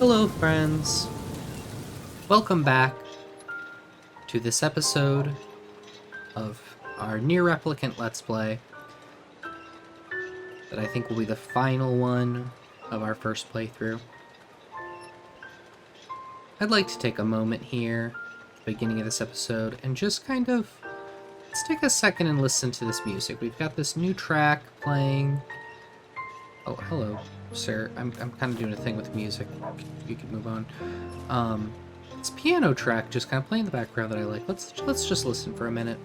Hello, friends. Welcome back to this episode of our Nier Replicant Let's Play that I think will be the final one of our first playthrough. I'd like to take a moment here at the beginning of this episode and just let's take a second and listen to this music. We've got this new track playing. Oh, hello, sir. I'm kind of doing a thing with music. You could move on. This piano track just kind of playing in the background that I like. Let's just listen for a minute.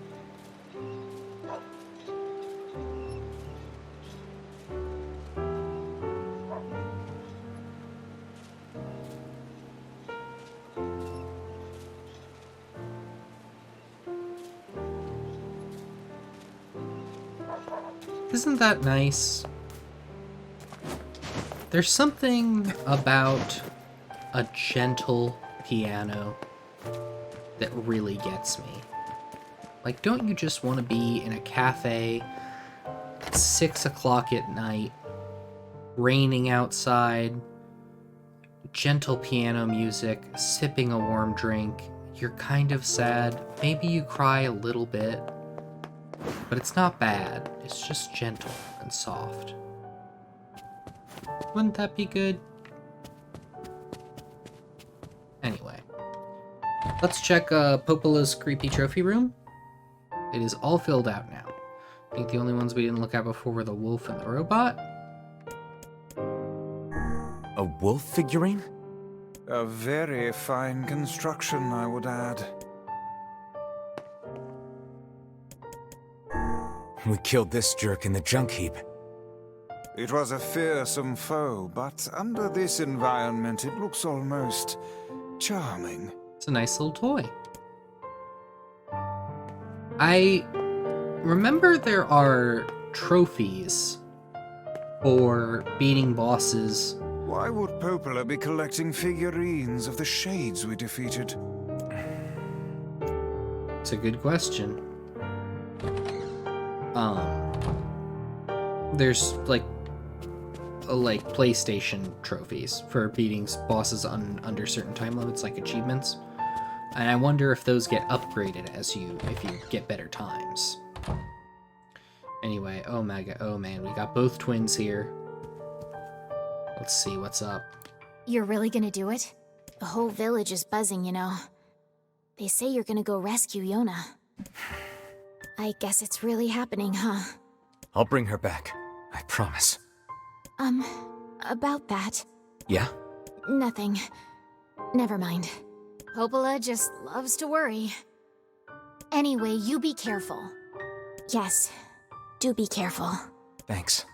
Isn't that nice? There's something about a gentle piano that really gets me. Like, don't you just want to be in a cafe at 6 o'clock at night, raining outside, gentle piano music, sipping a warm drink, you're kind of sad, maybe you cry a little bit, but it's not bad, it's just gentle and soft. Wouldn't that be good? Anyway, let's check Popola's creepy trophy room. It is all filled out now. I think the only ones we didn't look at before were the wolf and the robot. A wolf figurine? A very fine construction, I would add. We killed this jerk in the junk heap. It was a fearsome foe, but under this environment it looks almost charming. It's a nice little toy. I remember there are trophies for beating bosses. Why would Popola be collecting figurines of the shades we defeated? It's a good question. There's like PlayStation trophies for beating bosses under certain time limits, like achievements. And I wonder if those get upgraded if you get better times. Anyway, oh man, we got both twins here. Let's see what's up. You're really gonna do it? The whole village is buzzing, you know. They say you're gonna go rescue Yona. I guess it's really happening, huh? I'll bring her back. I promise. About that. Yeah? Nothing. Never mind. Popola just loves to worry. Anyway, you be careful. Yes, do be careful. Thanks.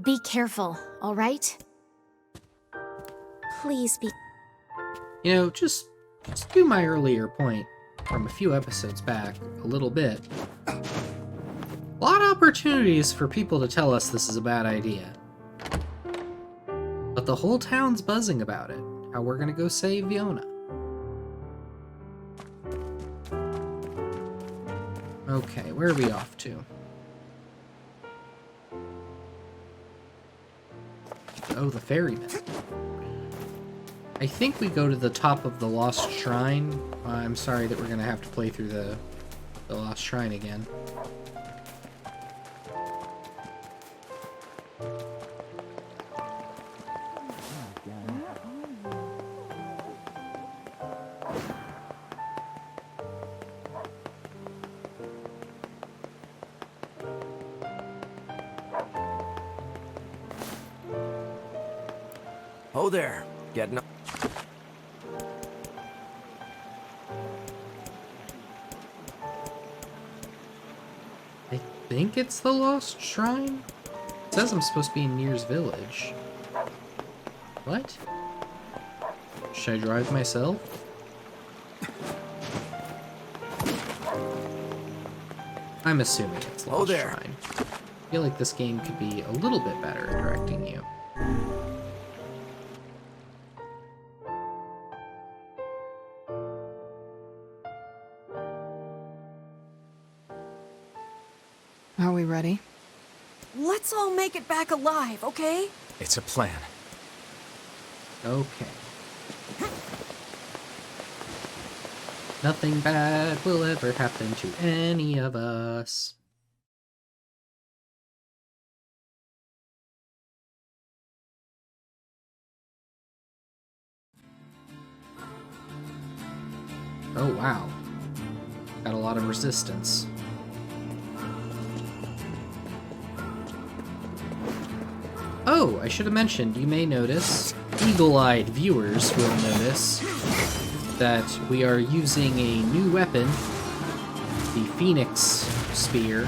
Be careful, all right? Please be... You know, just do my earlier point from a few episodes back a little bit. A lot of opportunities for people to tell us this is a bad idea. But the whole town's buzzing about it. How we're gonna go save Yona. Okay, where are we off to? Oh, the ferryman. I think we go to the top of the Lost Shrine. I'm sorry that we're gonna have to play through the Lost Shrine again. Oh there. Getting up. I think it's the Lost Shrine? It says I'm supposed to be in Nier's village. What? Should I drive myself? I'm assuming it's Lost Shrine. I feel like this game could be a little bit better at directing you. Are we ready? Let's all make it back alive, okay? It's a plan. Okay. Nothing bad will ever happen to any of us. Oh, wow. Got a lot of resistance. Oh, I should have mentioned, you may notice, eagle-eyed viewers will notice, that we are using a new weapon, the Phoenix Spear,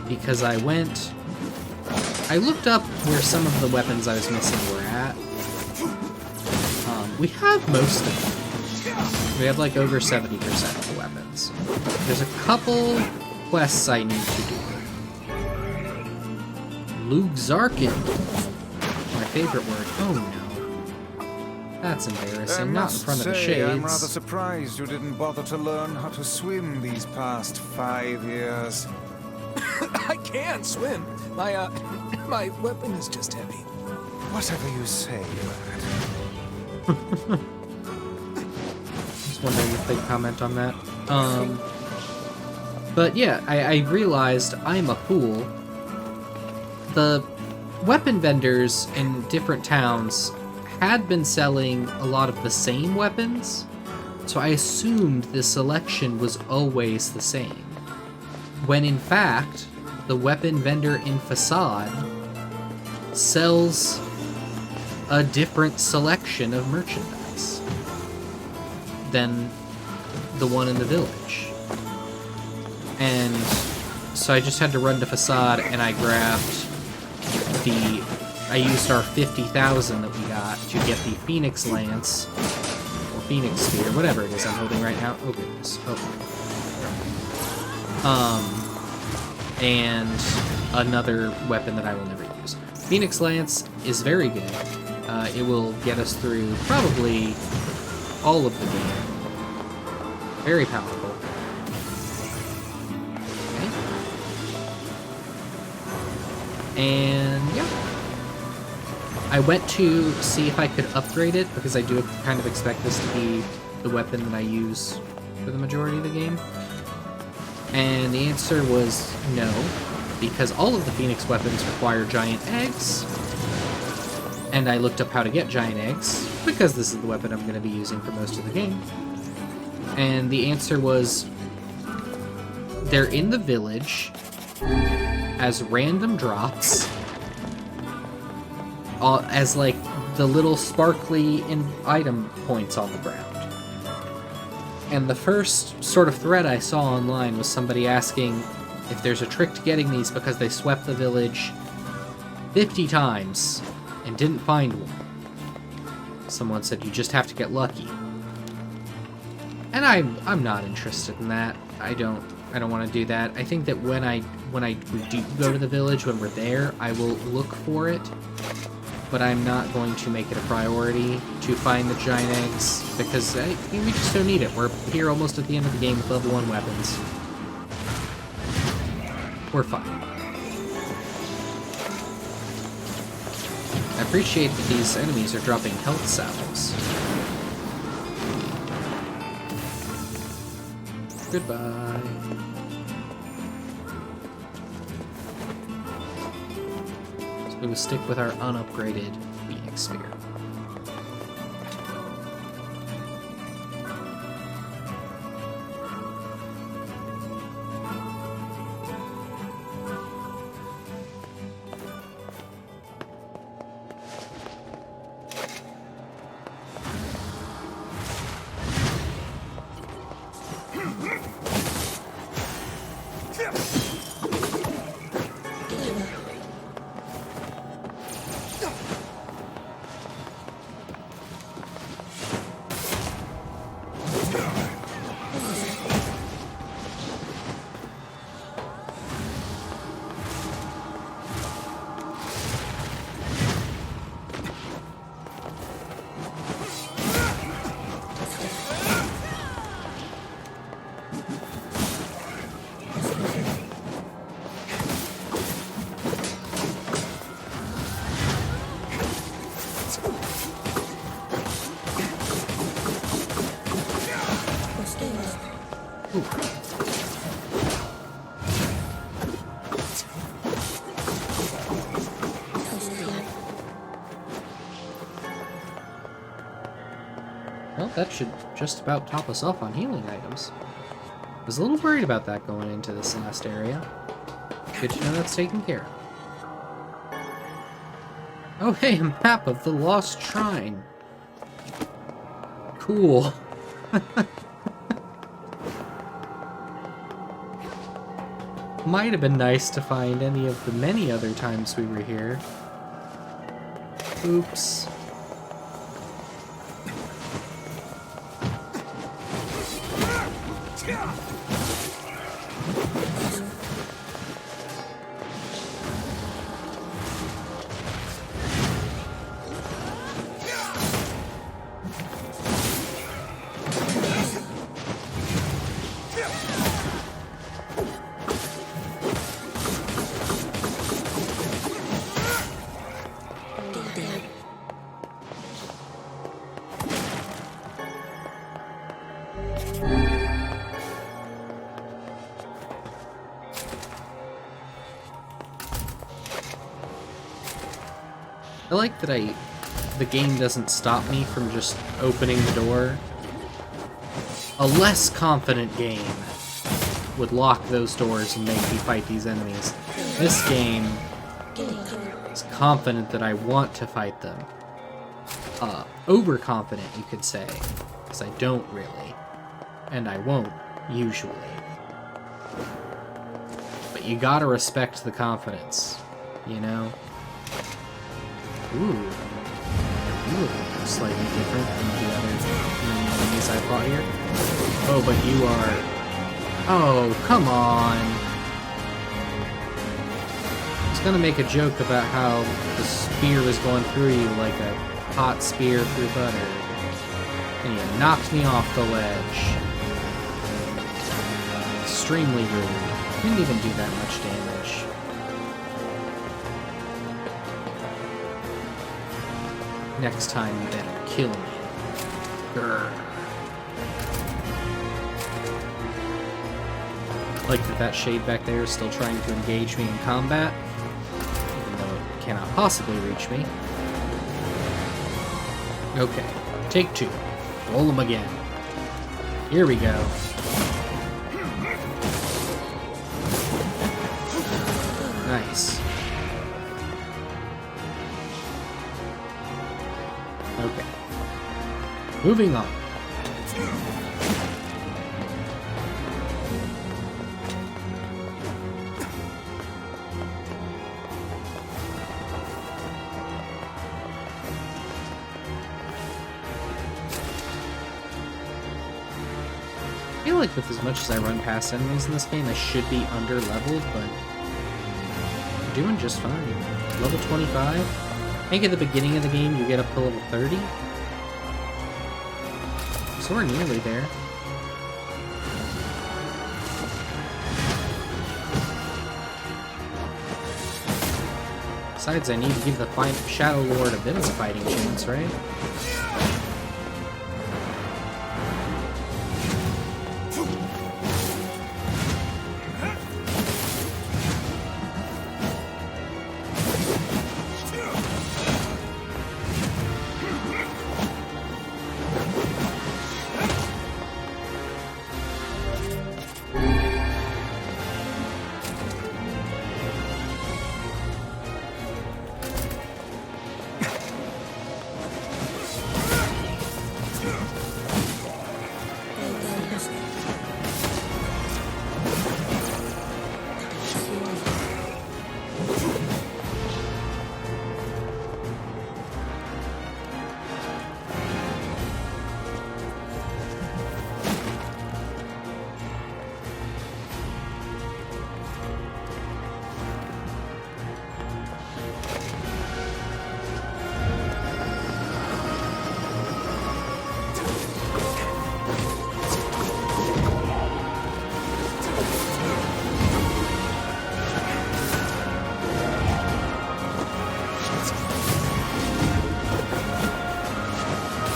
because I looked up where some of the weapons I was missing were at. We have most of them. We have like over 70% of the weapons. There's a couple quests I need to do. Lugzarkin. My favorite word. Oh no. That's embarrassing. Not in front of the shades. I'm rather surprised you didn't bother to learn how to swim these past 5 years. I can swim. My weapon is just heavy. Whatever you say, lad. Just wondering if they'd comment on that. But yeah, I realized I'm a fool. The weapon vendors in different towns had been selling a lot of the same weapons, so I assumed the selection was always the same. When in fact, the weapon vendor in Facade sells a different selection of merchandise than the one in the village. And so I just had to run to Facade and I grabbed I used our 50,000 that we got to get the Phoenix Lance, or Phoenix Spear, whatever it is I'm holding right now. Oh goodness, and another weapon that I will never use. Phoenix Lance is very good. It will get us through probably all of the game. Very powerful. And yeah, I went to see if I could upgrade it because I do kind of expect this to be the weapon that I use for the majority of the game. And the answer was no, because all of the Phoenix weapons require giant eggs. And I looked up how to get giant eggs because this is the weapon I'm going to be using for most of the game. And the answer was they're in the village as random drops, as like the little sparkly item points on the ground. And the first sort of thread I saw online was somebody asking if there's a trick to getting these because they swept the village 50 times and didn't find one. Someone said you just have to get lucky. And I'm not interested in that. I don't want to do that. I think that when we do go to the village, when we're there, I will look for it, but I'm not going to make it a priority to find the giant eggs, because we just don't need it. We're here almost at the end of the game with level 1 weapons. We're fine. I appreciate that these enemies are dropping health salves. Goodbye. So we will stick with our unupgraded Phoenix Spear. Ooh. Well, that should just about top us off on healing items. I was a little worried about that going into this last area. Good to know that's taken care of. Oh hey, a map of the Lost Shrine. Cool. Might have been nice to find any of the many other times we were here. Oops. I like that the game doesn't stop me from just opening the door. A less confident game would lock those doors and make me fight these enemies. This game is confident that I want to fight them. Overconfident, you could say, because I don't really, and I won't, usually. But you gotta respect the confidence, you know? Ooh. You look slightly different than the other enemies I fought here. Oh, but you are... Oh, come on! I was gonna make a joke about how the spear was going through you like a hot spear through butter. And you knocked me off the ledge. Extremely rude. Didn't even do that much damage. Next time, you better kill me. Grr. Like that shade back there is still trying to engage me in combat, even though it cannot possibly reach me. Okay, take two. Roll them again. Here we go. Nice. Okay. Moving on. I feel like with as much as I run past enemies in this game, I should be under-leveled, but I'm doing just fine. Level 25? I think at the beginning of the game you get up to level 30. So we're nearly there. Besides, I need to give the Shadow Lord a bit of a fighting chance, right?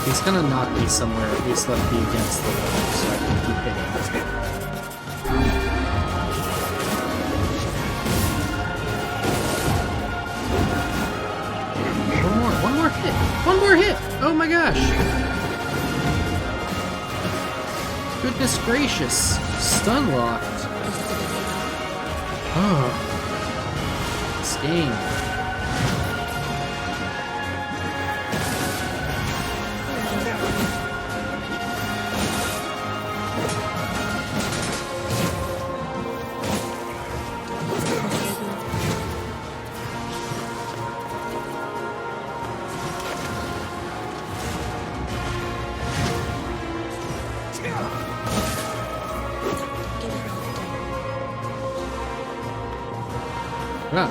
He's gonna knock me somewhere, at least let it be against the wall, so I can keep hitting. Goodness gracious! Stun locked. Oh. This game. Ah.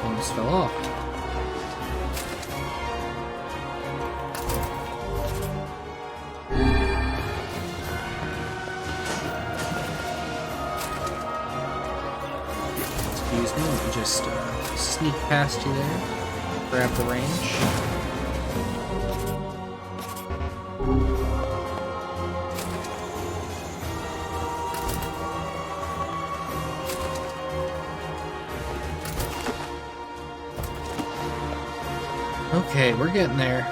Almost fell off. Excuse me, let me just sneak past you there. Grab the range. Okay, we're getting there.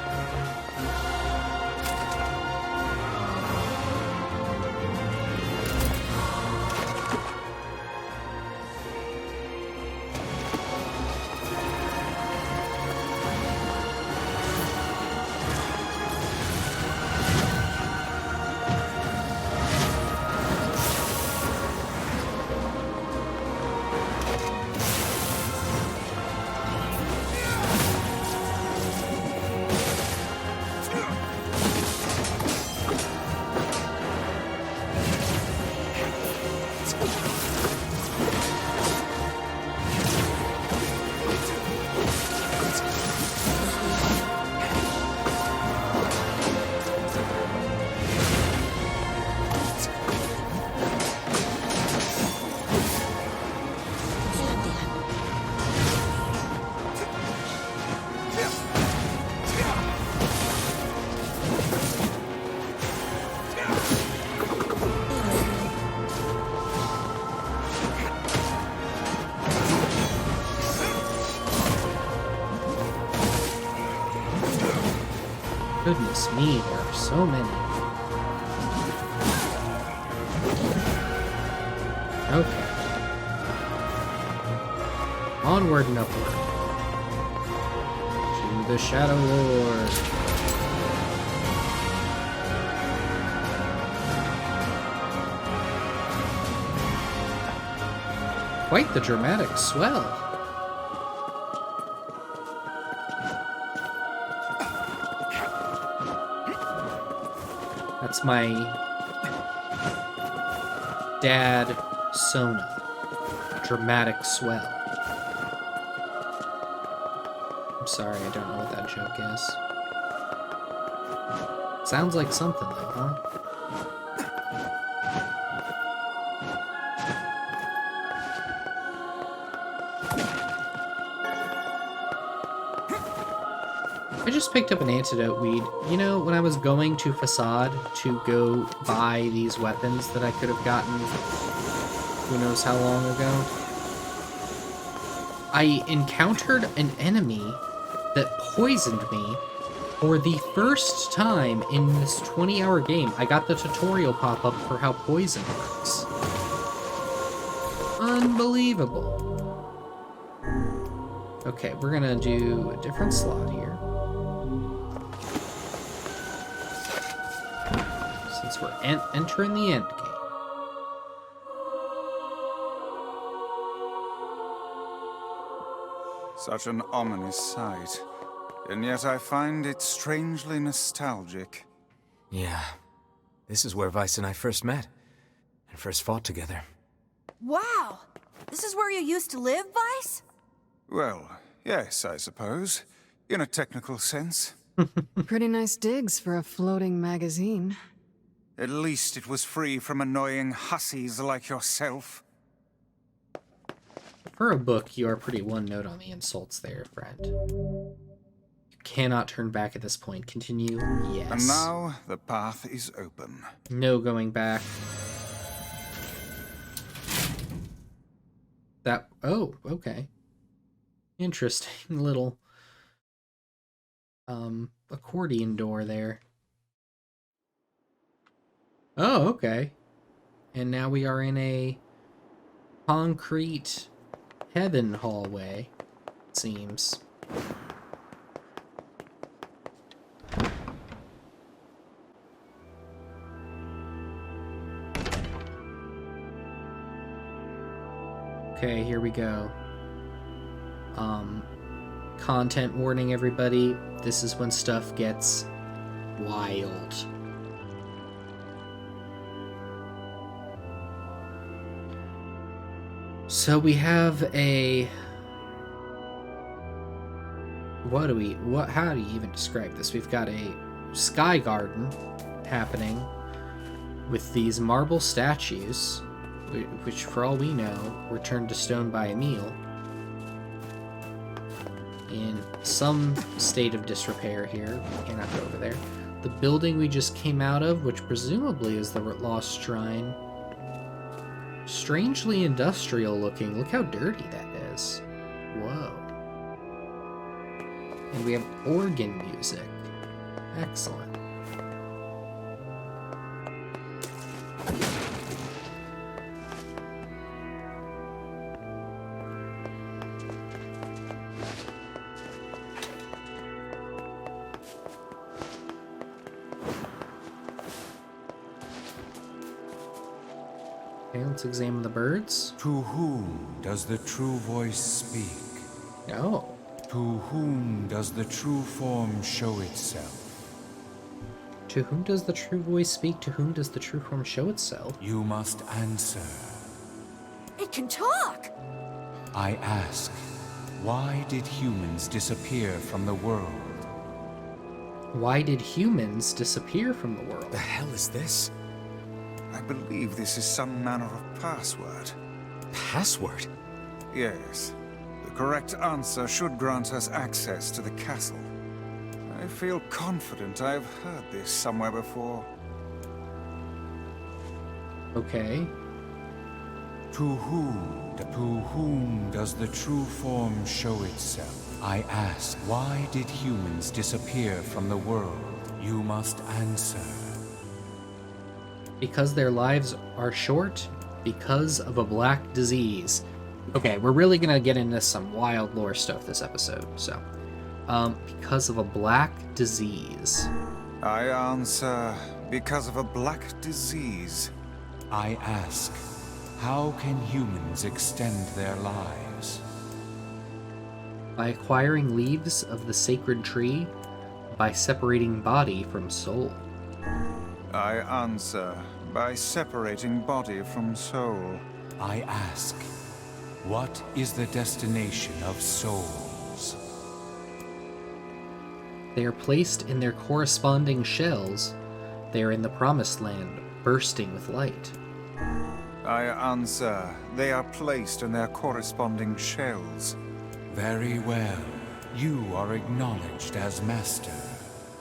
Goodness me, there are so many. Okay. Onward and upward. To the Shadow Lord. Quite the dramatic swell. That's my dad Sona. Dramatic swell. I'm sorry, I don't know what that joke is. Sounds like something though, huh? I just picked up an antidote weed. You know, when I was going to Facade to go buy these weapons that I could have gotten who knows how long ago, I encountered an enemy that poisoned me for the first time in this 20-hour game. I got the tutorial pop up for how poison works. Unbelievable. Okay, we're gonna do a different slot here. Since we're entering the end game. Such an ominous sight, and yet I find it strangely nostalgic. Yeah. This is where Vice and I first met, and first fought together. Wow! This is where you used to live, Vice? Well, yes, I suppose, in a technical sense. Pretty nice digs for a floating magazine. At least it was free from annoying hussies like yourself. For a book, you are pretty one note on the insults there, friend. You cannot turn back at this point. Continue, yes. And now the path is open. No going back. That, oh, okay. Interesting little, accordion door there. Oh, okay. And now we are in a concrete heaven hallway, it seems. Okay, here we go. Content warning, everybody. This is when stuff gets wild. So we have a... how do you even describe this? We've got a sky garden happening with these marble statues, which for all we know were turned to stone by a meal, in some state of disrepair here. We cannot go over there. The building we just came out of, which presumably is the Lost Shrine, strangely industrial looking. Look how dirty that is. Whoa. And we have organ music. Excellent. Okay, let's examine the birds. To whom does the true voice speak? Oh. To whom does the true form show itself? To whom does the true voice speak? To whom does the true form show itself? You must answer. It can talk! I ask, why did humans disappear from the world? Why did humans disappear from the world? The hell is this? I believe this is some manner of password. Password? Yes. The correct answer should grant us access to the castle. I feel confident I've heard this somewhere before. Okay. To whom does the true form show itself? I ask, why did humans disappear from the world? You must answer. Because their lives are short, because of a black disease. Okay, we're really gonna get into some wild lore stuff this episode, so. Because of a black disease. I answer, because of a black disease. I ask, how can humans extend their lives? By acquiring leaves of the sacred tree, by separating body from soul. I answer, by separating body from soul. I ask, what is the destination of souls? They are placed in their corresponding shells. They are in the promised land, bursting with light. I answer, they are placed in their corresponding shells. Very well. You are acknowledged as master.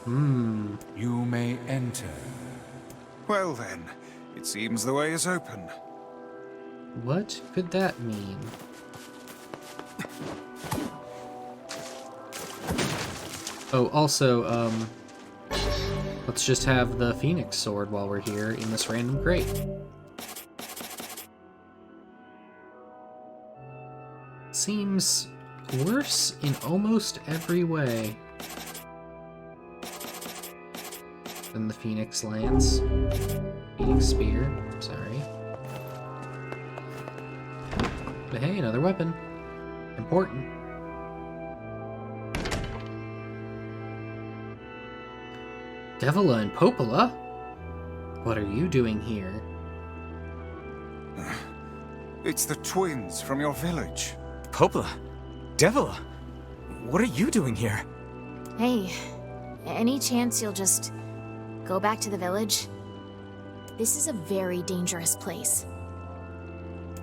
You may enter. Well then, it seems the way is open. What could that mean? Oh, also, let's just have the Phoenix Sword while we're here in this random crate. Seems worse in almost every way than the Phoenix Lance. Phoenix Spear, sorry. But hey, another weapon. Important. Devila and Popola? What are you doing here? It's the twins from your village. Popola? Devila? What are you doing here? Hey, any chance you'll just go back to the village? This is a very dangerous place.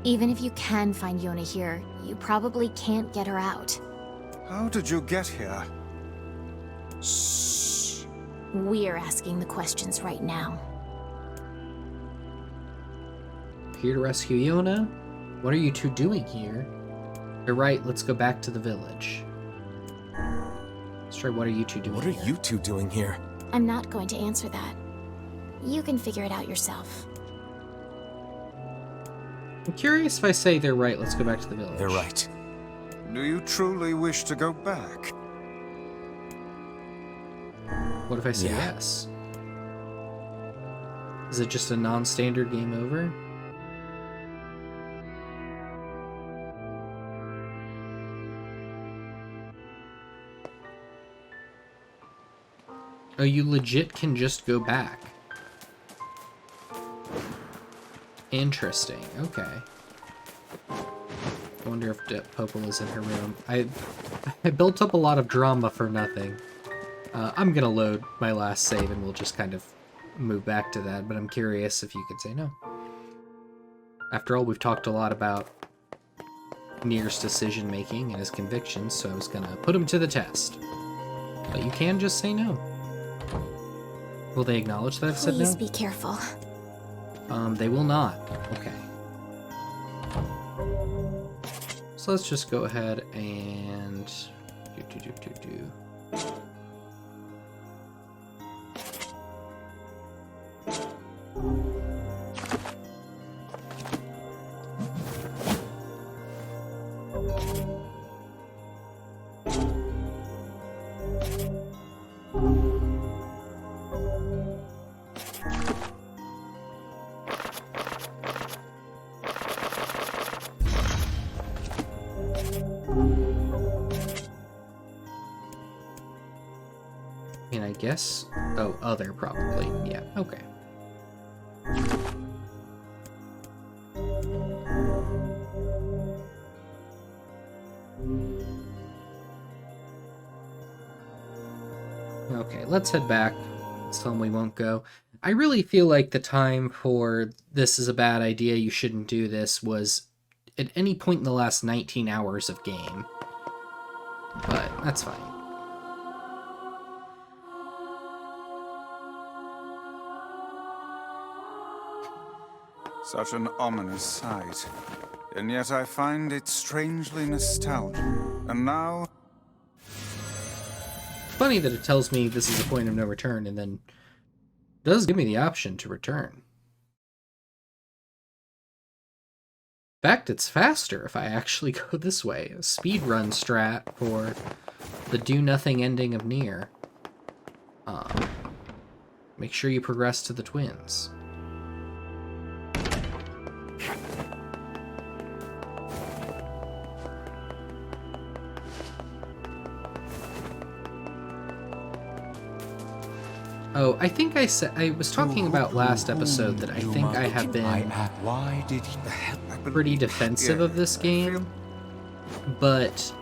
Even if you can find Yona here, you probably can't get her out. How did you get here? Shh. We're asking the questions right now. Here to rescue Yona? What are you two doing here? You're right, let's go back to the village. Stray, what are you two doing What are here? you two doing here? I'm not going to answer that. You can figure it out yourself. I'm curious if I say they're right, let's go back to the village. They're right. Do you truly wish to go back? What if I say Yeah. yes? Is it just a non-standard game over? Oh, you legit can just go back. Interesting. Okay. I wonder if Popol is in her room. I built up a lot of drama for nothing. I'm gonna load my last save and we'll just kind of move back to that, but I'm curious if you could say no. After all, we've talked a lot about Nier's decision-making and his convictions, so I was gonna put him to the test. But you can just say no. Will they acknowledge that I've said no? Please be careful. They will not. Okay. So let's just go ahead and do. And I guess... Oh, other probably. Yeah, okay. Okay, let's head back. Let's tell them we won't go. I really feel like the time for this is a bad idea, you shouldn't do this, was at any point in the last 19 hours of game. But that's fine. Such an ominous sight. And yet I find it strangely nostalgic. And now... Funny that it tells me this is a point of no return and then does give me the option to return. In fact, it's faster if I actually go this way. A speedrun strat for the do-nothing ending of Nier. Make sure you progress to the twins. Oh, I think I said I was talking about last episode that I think I have been Why did he... pretty defensive of this game, but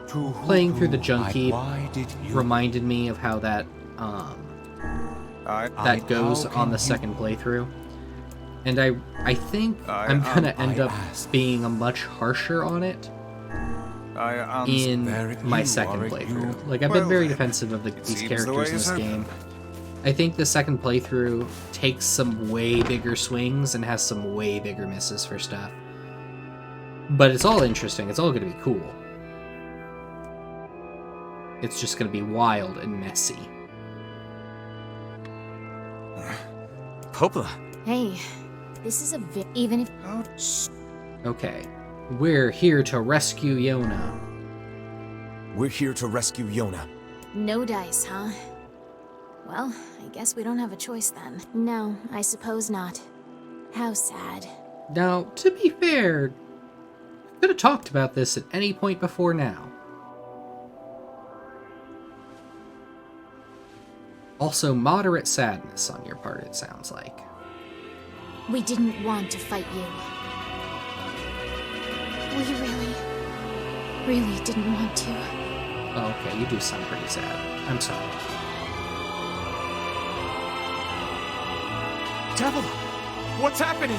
To playing through the who? Junkie Why did you... reminded me of how that that goes on the second playthrough. And I think I'm gonna end up being a much harsher on it in my second playthrough. Like, I've been very defensive of these characters in this game. I think the second playthrough takes some way bigger swings and has some way bigger misses for stuff. But it's all interesting. It's all going to be cool. It's just going to be wild and messy. Popla. Hey, this is even if... Oh, Okay. We're here to rescue Yona. We're here to rescue Yona. No dice, huh? Well, I guess we don't have a choice then. No, I suppose not. How sad. Now, to be fair, I could have talked about this at any point before now. Also, moderate sadness on your part, it sounds like. We didn't want to fight you. We really didn't want to. Oh, okay, you do sound pretty sad. I'm sorry. Devil! What's happening?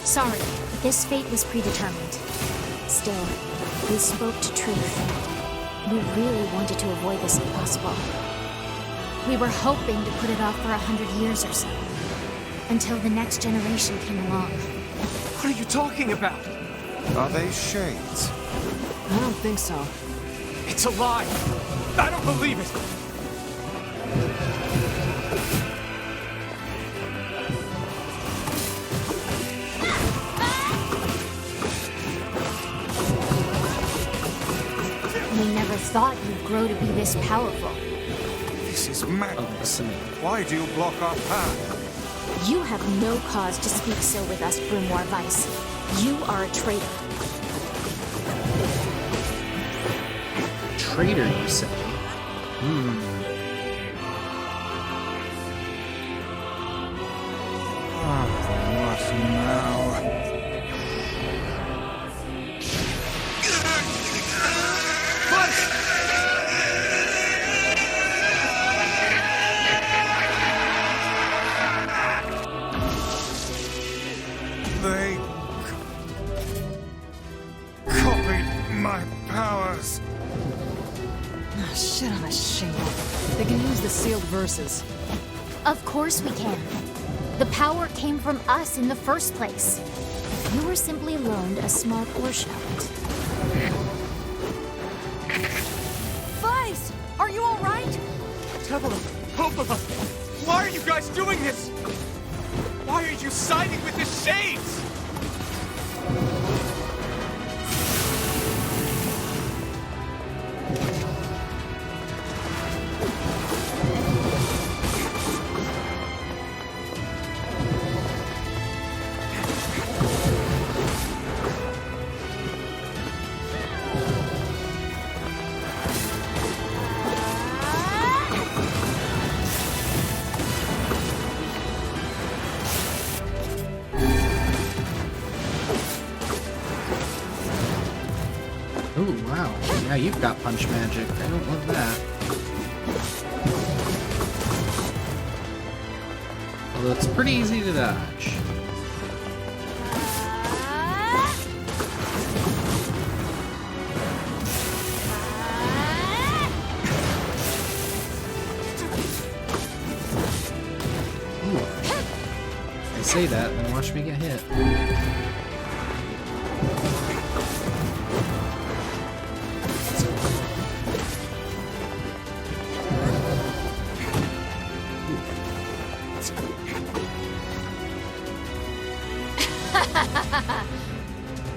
Sorry, this fate was predetermined. Still, we spoke to truth. We really wanted to avoid this if possible. We were hoping to put it off for 100 years or so, until the next generation came along. What are you talking about? are they shades? I don't think so. It's a lie! I don't believe it! We never thought you'd grow to be this powerful. This is Oh, madness. listen to me. Why do you block our path? You have no cause to speak so with us, Grimoire Weiss. You are a traitor. Traitor, you say? What now? They copied my powers. Ah, shit on a shingle. They can use the sealed verses. Of course we can. The power came from us in the first place. You were simply loaned a small portion of it. Vice! Are you alright? Tevela, Popola, why are you guys doing this? Why are you siding with the Shades? Ooh, wow. Now you've got punch magic. I don't love that. Although it's pretty easy to dodge. Ooh. I say that, then watch me get hit.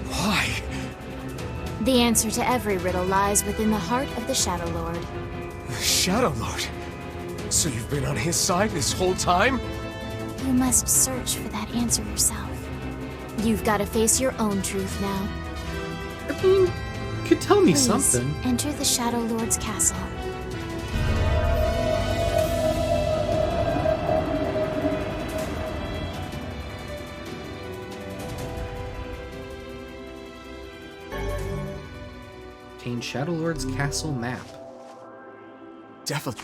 Why? The answer to every riddle lies within the heart of the Shadow Lord. The Shadow Lord? So you've been on his side this whole time? You must search for that answer yourself. You've got to face your own truth now. I mean, you could tell me Please, something. enter the Shadow Lord's castle. Obtain Shadow Lord's castle map. Devil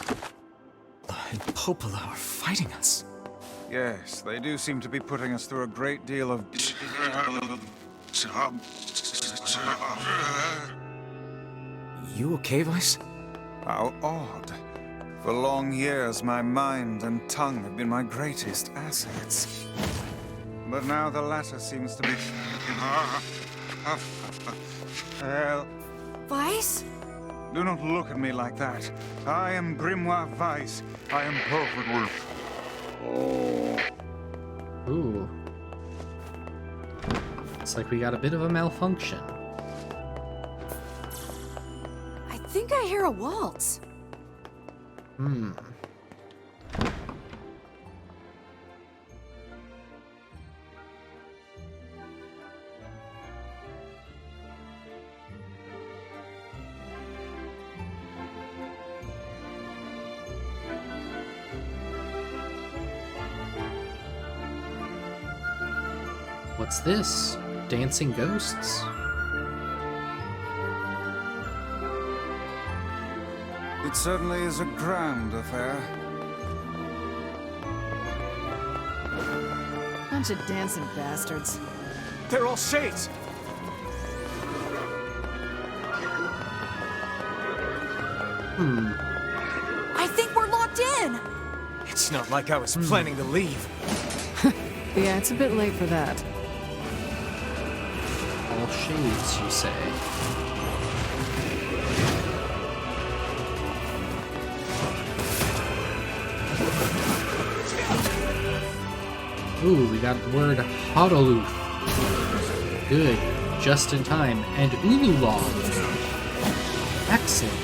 and Popola are fighting us. Yes, they do seem to be putting us through a great deal of... You okay, Vice? How odd. For long years, my mind and tongue have been my greatest assets. But now the latter seems to be... Well, Vice? do not look at me like that. I am Grimoire Weiss. I am perfect. Ooh. Looks like we got a bit of a malfunction. I think I hear a waltz. What's this? Dancing ghosts? It certainly is a grand affair. Bunch of dancing bastards. They're all Shades! I think we're locked in! It's not like I was planning to leave. Yeah, it's a bit late for that. All shades, you say? Ooh, we got the word Hodoluth. Good. Just in time. And Ululon. Excellent.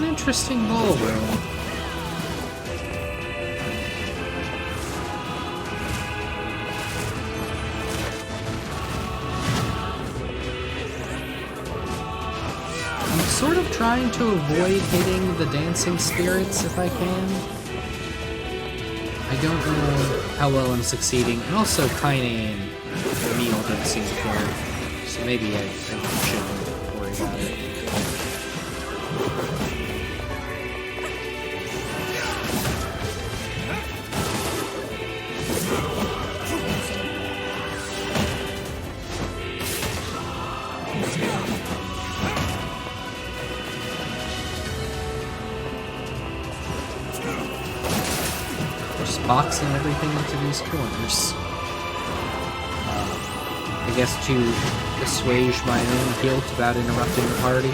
Interesting ballroom. I'm sort of trying to avoid hitting the dancing spirits if I can. I don't know how well I'm succeeding. And also Kaine and Meal don't seem to care. So maybe I shouldn't worry about it. Boxing everything into these corners. I guess to assuage my own guilt about interrupting the party.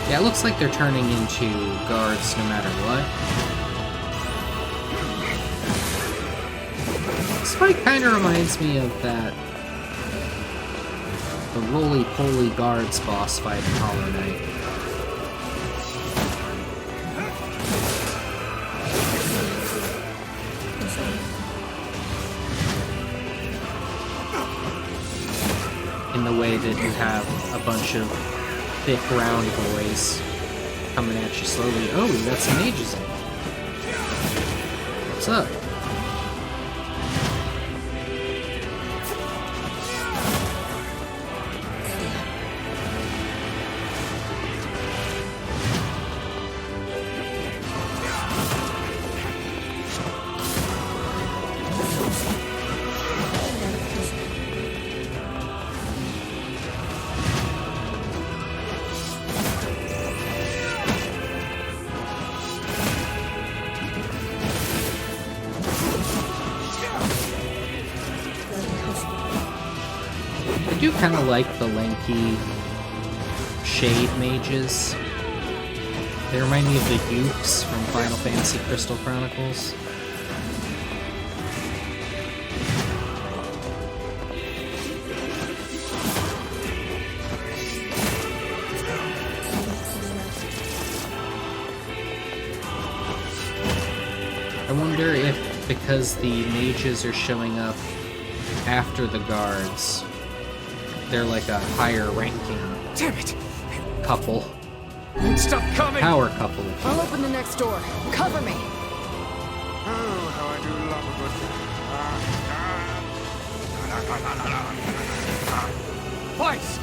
Yeah, it looks like they're turning into guards no matter what. This fight kind of reminds me of that the roly-poly guards boss fight in Hollow Knight. In the way that you have a bunch of thick round boys coming at you slowly. Oh, we got some mages in. What's up? I do kind of like the lanky shade mages. They remind me of the Ukes from Final Fantasy Crystal Chronicles. I wonder if, because the mages are showing up after the guards, they're like a higher ranking Damn it! couple. Stop coming! Power couple. I'll open the next door. Cover me. Oh, how I do love a good... Twice!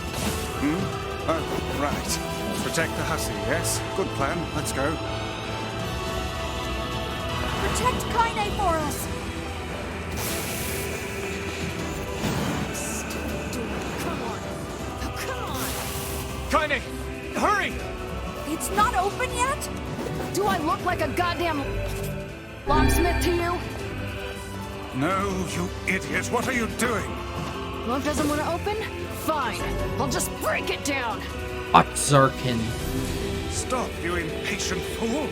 Oh, right. Protect the hussy, yes? Good plan. Let's go. Protect Kaine for us! Kaine! Hurry! It's not open yet? Do I look like a goddamn locksmith to you? No, you idiot. What are you doing? Lock doesn't want to open? Fine. I'll just break it down. Otzarkin. Stop, you impatient fool.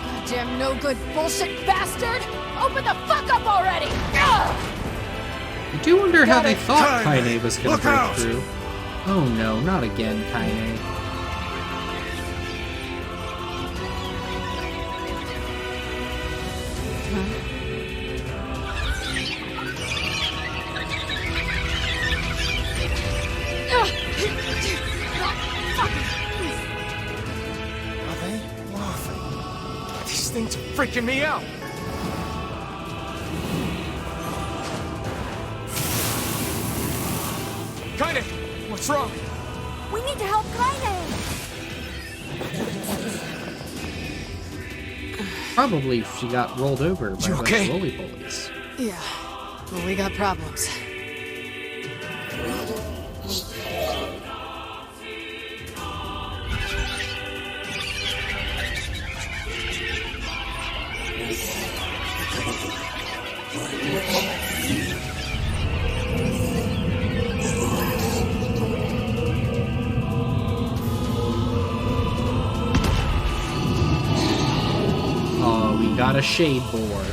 Goddamn no good bullshit bastard! Open the fuck up already! Ugh! I do wonder how Got they it. thought Kaine, Kaine was gonna look break out. through. Oh no, not again, Kaine. Are they laughing? These things are freaking me out! Kaine! What's wrong? We need to help Kaine! Probably she got rolled over by You a bunch okay? of roly-polies. Yeah, well, we got problems. Oh, we got a shade boar.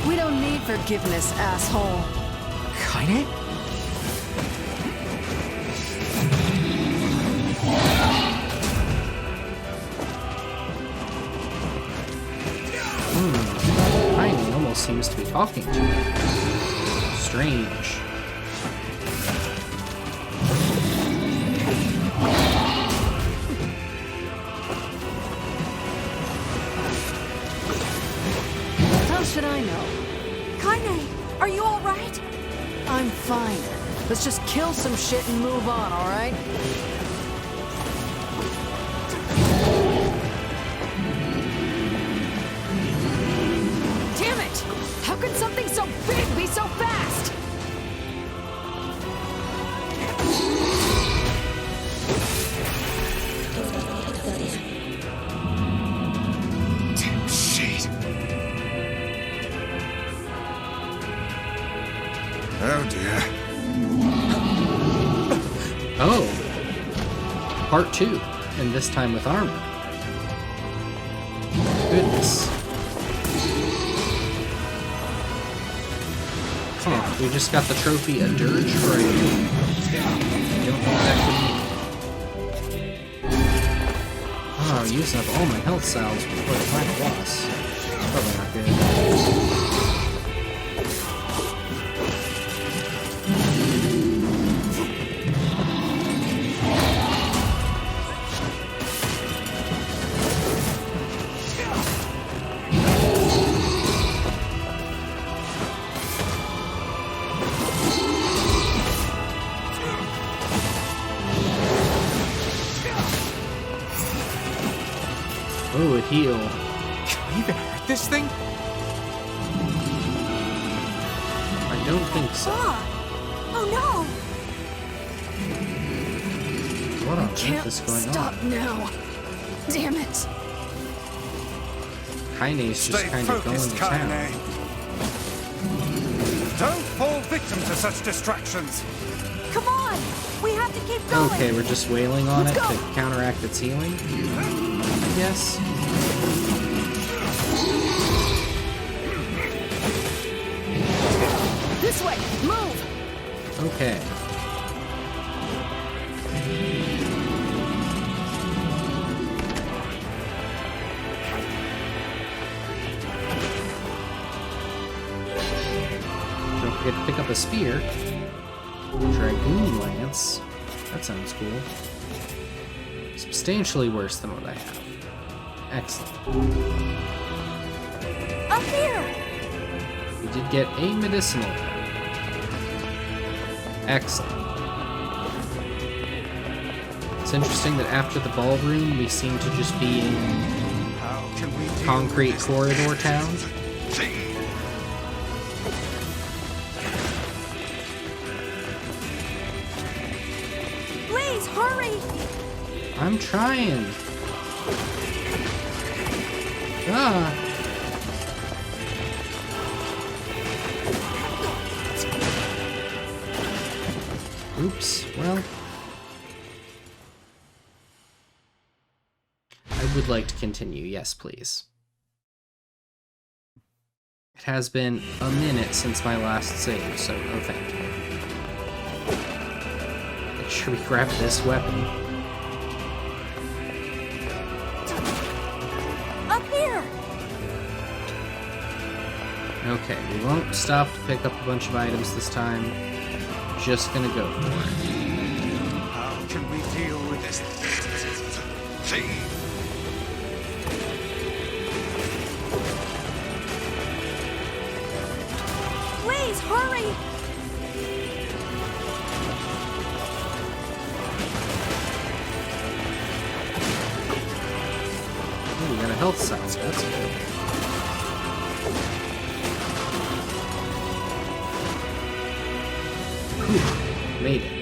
We don't need forgiveness, asshole. Kaine? Kaine almost seems to be talking to me. Strange. How should I know? Kaine, are you all right? I'm fine. Let's just kill some shit and move on, alright? Damn it! How could something so big be so fast? Shit. Oh dear. Oh. Part 2, and this time with armor. Goodness. Huh, we just got the trophy a dirge for a don't know what that could mean. Oh, using up all my health cells before the final boss. Probably not good. Oh, it healed. Can we even hurt this thing? I don't think so. Oh What on earth Can't is going stop on? now. Damn it. Kaine's just Stay kind of going focused, to town. Kaine. Don't fall victim to such distractions. no! Come on! We have to keep going! Okay, we're just wailing on Let's it go. to counteract its healing, I guess. This way! Move! Okay. Don't forget to pick up a spear. Dragoon Lance. That sounds cool. Substantially worse than what I have. Excellent. Up here! We did get a medicinal. Excellent. It's interesting that after the ballroom, we seem to just be in How can we deal concrete with this corridor town. thing? Please, hurry! I'm trying. Ah. Oops. Well, I would like to continue. Yes, please. It has been a minute since my last save, so no thank you. Make sure we grab this weapon. Up here! Okay, we won't stop to pick up a bunch of items this time. Just gonna go for it. How can we deal with this thing? Please, hurry! health cells. That's good. Whew, made it.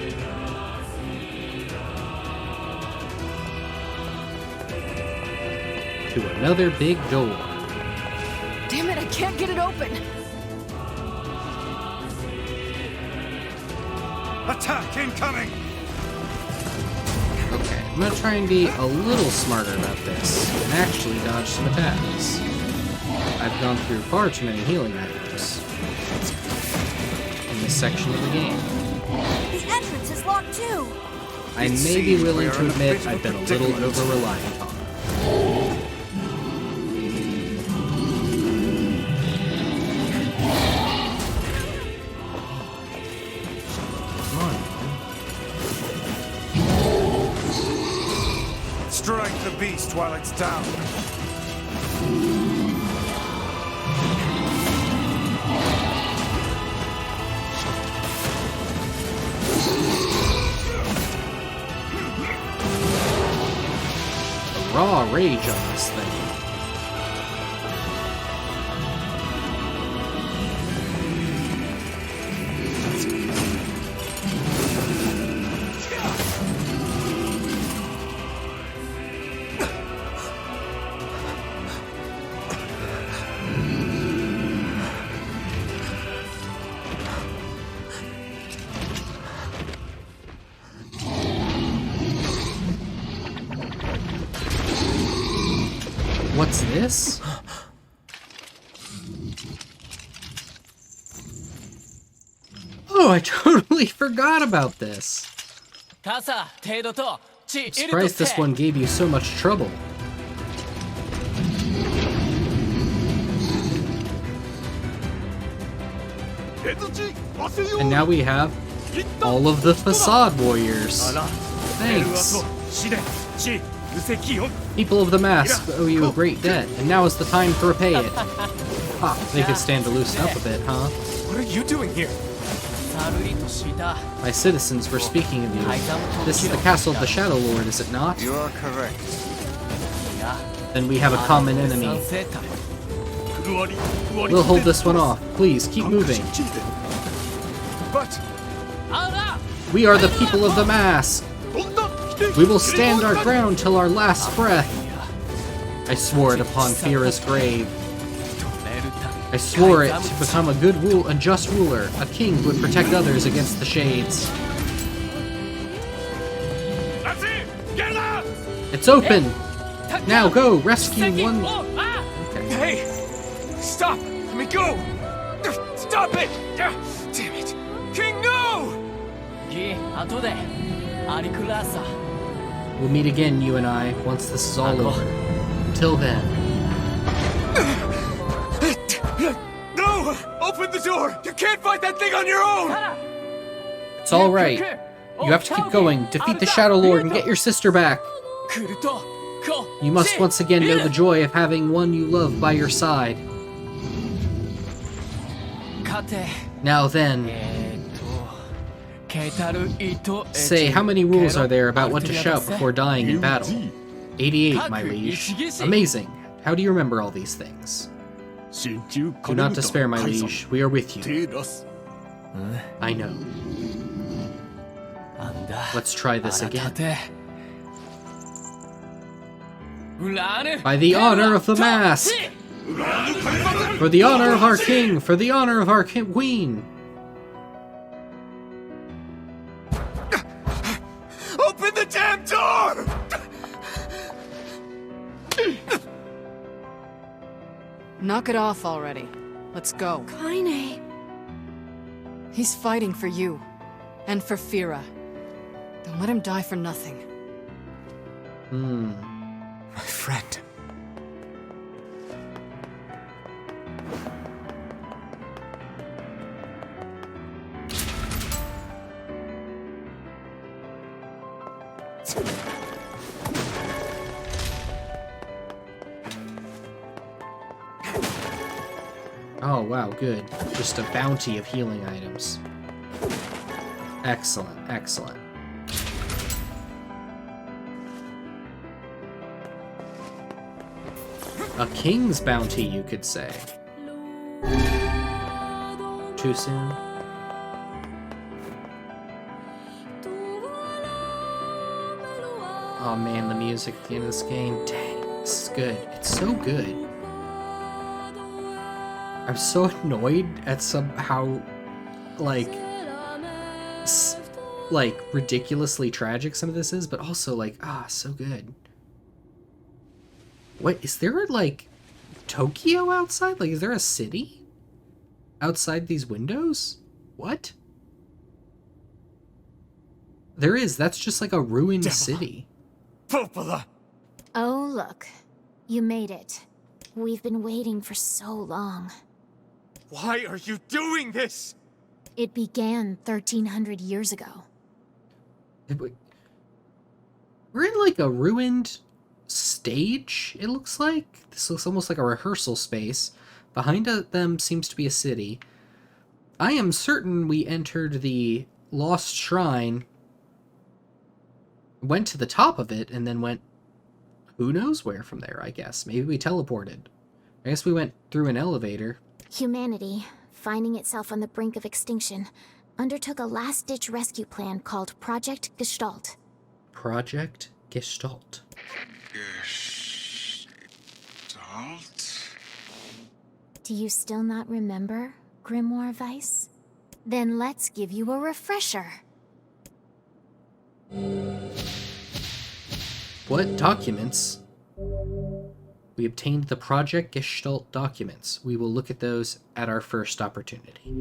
To another big door. Damn it, I can't get it open. Attack incoming! Okay, I'm gonna try and be a little smarter about this and actually dodge some attacks. I've gone through far too many healing items in this section of the game. The entrance is locked too. I may be willing to admit I've been a little over-reliant on it. Strike the beast while it's down. A raw rage on this thing. What's this? Oh, I totally forgot about this. I'm surprised this one gave you so much trouble. And now we have all of the facade warriors. Thanks. People of the Mask owe you a great debt, and now is the time to repay it. Ha, they could stand to loosen up a bit, huh? What are you doing here? My citizens were speaking of you. This is the castle of the Shadow Lord, is it not? You are correct. Then we have a common enemy. We'll hold this one off. Please, keep moving. But We are the people of the Mask. We will stand our ground till our last breath. I swore it upon Fira's grave. I swore it to become a just ruler, a king who would protect others against the shades. It's open! Now go, rescue one... Okay. Hey! Stop! Let me go! Stop it! Damn it! King, no! We'll meet again, you and I, once this is all over. Until then... No! Open the door! You can't fight that thing on your own! It's alright. You have to keep going, defeat the Shadow Lord, and get your sister back. You must once again know the joy of having one you love by your side. Now then... Say, how many rules are there about what to shout before dying in battle? 88, my liege. Amazing. How do you remember all these things? Do not despair, my liege. We are with you. I know. Let's try this again. By the honor of the Mask! For the honor of our king! For the honor of our queen! Open the damn door! Knock it off already. Let's go. Kaine. He's fighting for you. And for Fira. Don't let him die for nothing. My friend. Oh, wow, good. Just a bounty of healing items. Excellent, excellent. A king's bounty, you could say. Too soon? Oh man, the music at the end of this game. Dang, this is good. It's so good. I'm so annoyed at somehow, like ridiculously tragic some of this is, but also like, so good. What, is there like Tokyo outside? Like, is there a city outside these windows? What? There is. That's just like a ruined city. Popola! Oh, look. You made it. We've been waiting for so long. Why are you doing this? It began 1,300 years ago. We're in like a ruined stage, it looks like. This looks almost like a rehearsal space. Behind them seems to be a city. I am certain we entered the lost shrine, went to the top of it, and then went who knows where from there, I guess. Maybe we teleported. I guess we went through an elevator. Humanity, finding itself on the brink of extinction, undertook a last-ditch rescue plan called Project Gestalt. Project Gestalt. Gestalt? Do you still not remember, Grimoire Weiss? Then let's give you a refresher. What documents? We obtained the Project Gestalt documents. We will look at those at our first opportunity.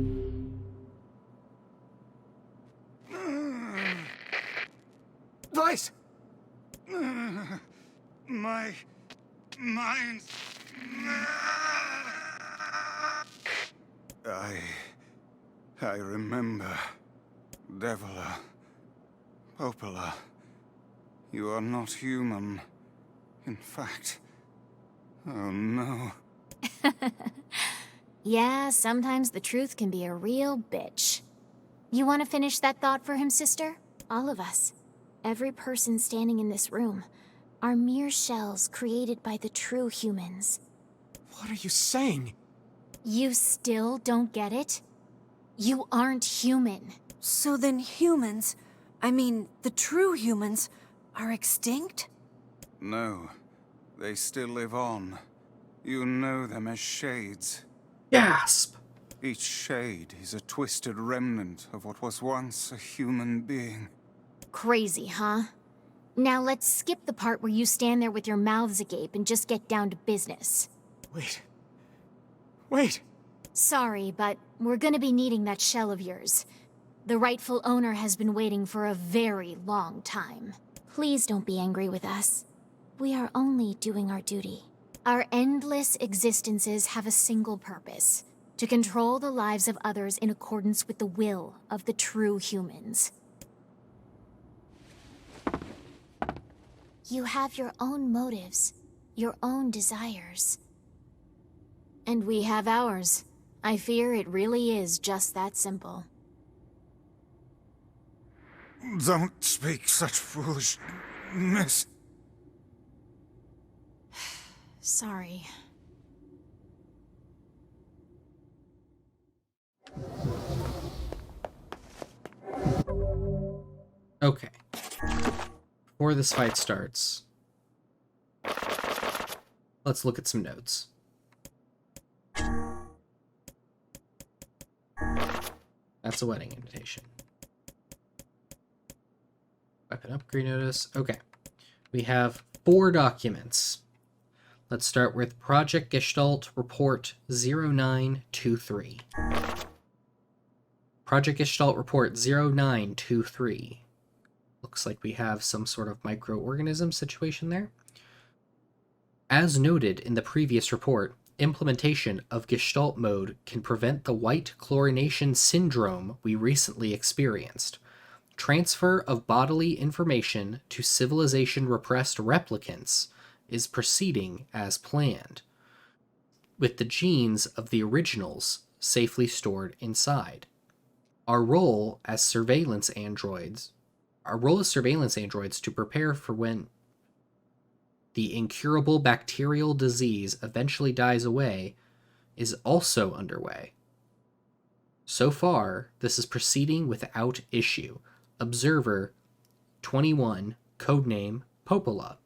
Weiss! My mind. I remember. Devila. Popola. You are not human. In fact. Oh no. Yeah, sometimes the truth can be a real bitch. You want to finish that thought for him, sister? All of us. Every person standing in this room are mere shells created by the true humans. What are you saying? You still don't get it? You aren't human. So then humans, I mean, the true humans, are extinct? No. They still live on. You know them as shades. Gasp! Each shade is a twisted remnant of what was once a human being. Crazy, huh? Now let's skip the part where you stand there with your mouths agape and just get down to business. Wait. Sorry, but we're gonna be needing that shell of yours. The rightful owner has been waiting for a very long time. Please don't be angry with us. We are only doing our duty. Our endless existences have a single purpose: to control the lives of others in accordance with the will of the true humans. You have your own motives, your own desires. And we have ours. I fear it really is just that simple. Don't speak such foolishness. Sorry. Okay. Before this fight starts, let's look at some notes. That's a wedding invitation. Weapon upgrade notice. Okay. We have 4 documents. Let's start with Project Gestalt Report 0923. Project Gestalt Report 0923. Looks like we have some sort of microorganism situation there. As noted in the previous report, implementation of Gestalt mode can prevent the white chlorination syndrome we recently experienced. Transfer of bodily information to civilization-repressed replicants is proceeding as planned, with the genes of the originals safely stored inside. Our role as surveillance androids to prepare for when the incurable bacterial disease eventually dies away is also underway. So far, this is proceeding without issue. Observer 21, codename Popola.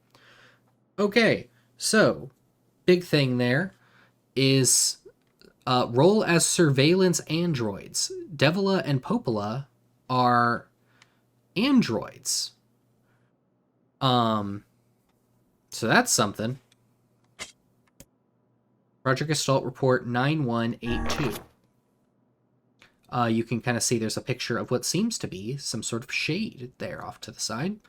Okay, so, big thing there is roll as surveillance androids. Devila and Popola are androids. So that's something. Project Gestalt Report 9182. You can kind of see there's a picture of what seems to be some sort of shade there off to the side.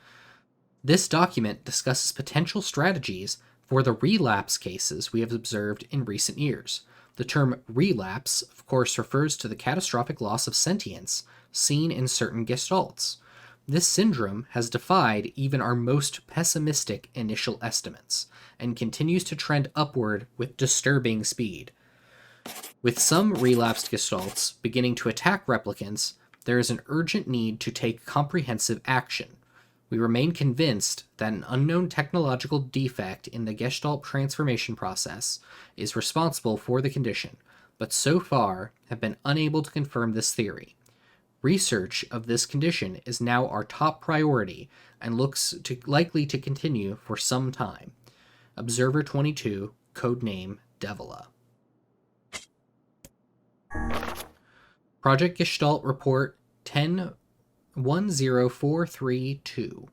This document discusses potential strategies for the relapse cases we have observed in recent years. The term relapse, of course, refers to the catastrophic loss of sentience seen in certain gestalts. This syndrome has defied even our most pessimistic initial estimates, and continues to trend upward with disturbing speed. With some relapsed gestalts beginning to attack replicants, there is an urgent need to take comprehensive action. We remain convinced that an unknown technological defect in the gestalt transformation process is responsible for the condition, but so far have been unable to confirm this theory. Research of this condition is now our top priority and looks likely to continue for some time. Observer 22, codename Devila. Project Gestalt Report 10432.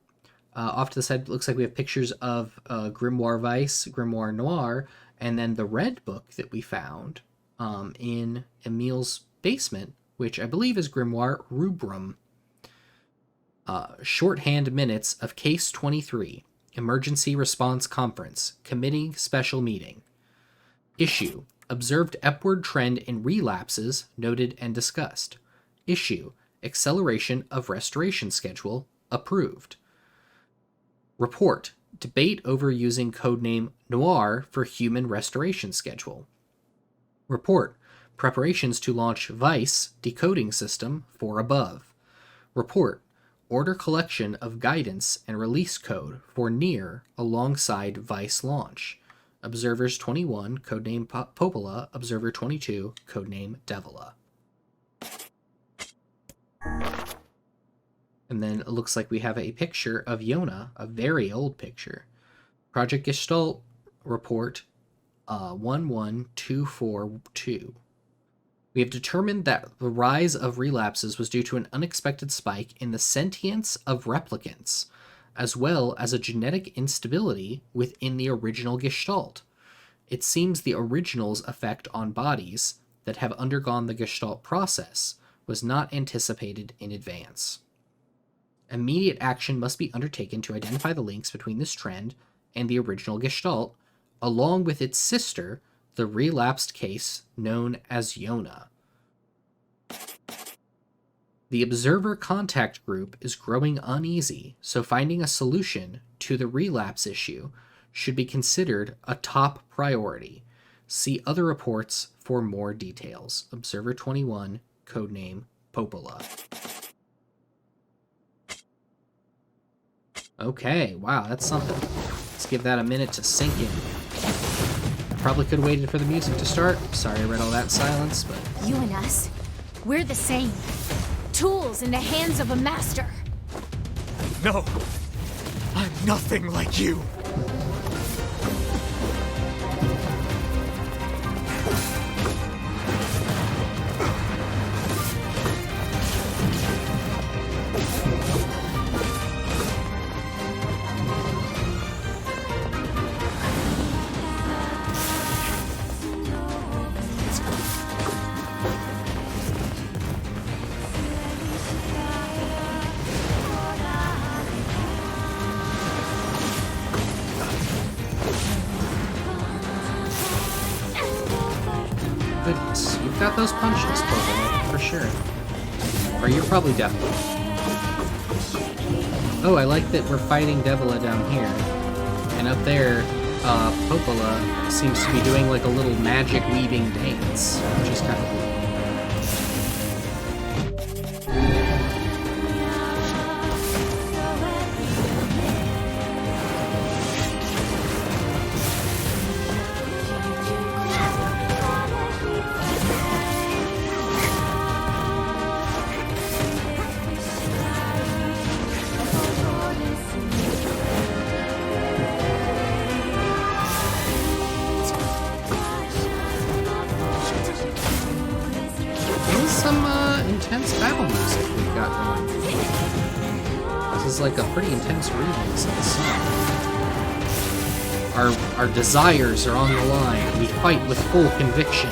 Off to the side, looks like we have pictures of Grimoire Weiss, Grimoire Noir, and then the red book that we found in Emil's basement, which I believe is Grimoire Rubrum. Shorthand minutes of Case 23, Emergency Response Conference, Committee Special Meeting. Issue: Observed upward trend in relapses, noted and discussed. Issue: Acceleration of restoration schedule, approved. Report: Debate over using codename Noir for human restoration schedule. Report: Preparations to launch Weiss decoding system for above. Report: Order collection of guidance and release code for Nier alongside Weiss launch. Observers 21, codename Popola. Observer 22, codename Devila. And then it looks like we have a picture of Yona, a very old picture. Project Gestalt Report 11242. We have determined that the rise of relapses was due to an unexpected spike in the sentience of replicants, as well as a genetic instability within the original Gestalt. It seems the original's effect on bodies that have undergone the Gestalt process was not anticipated in advance. Immediate action must be undertaken to identify the links between this trend and the original Gestalt, along with its sister, the relapsed case known as Yona. The observer contact group is growing uneasy, so finding a solution to the relapse issue should be considered a top priority. See other reports for more details. Observer 21, codename Popola. Okay, wow, that's something. Let's give that a minute to sink in. Probably could have waited for the music to start. Sorry I read all that in silence, but... You and us, we're the same. Tools in the hands of a master. No! I'm nothing like you! Goodness, you've got those punches, Popola, for sure. Or you're probably definitely. Oh, I like that we're fighting Devila down here. And up there, Popola seems to be doing like a little magic weaving dance, which is kind of cool. is like a pretty intense remix of the song. Our desires are on the line. We fight with full conviction.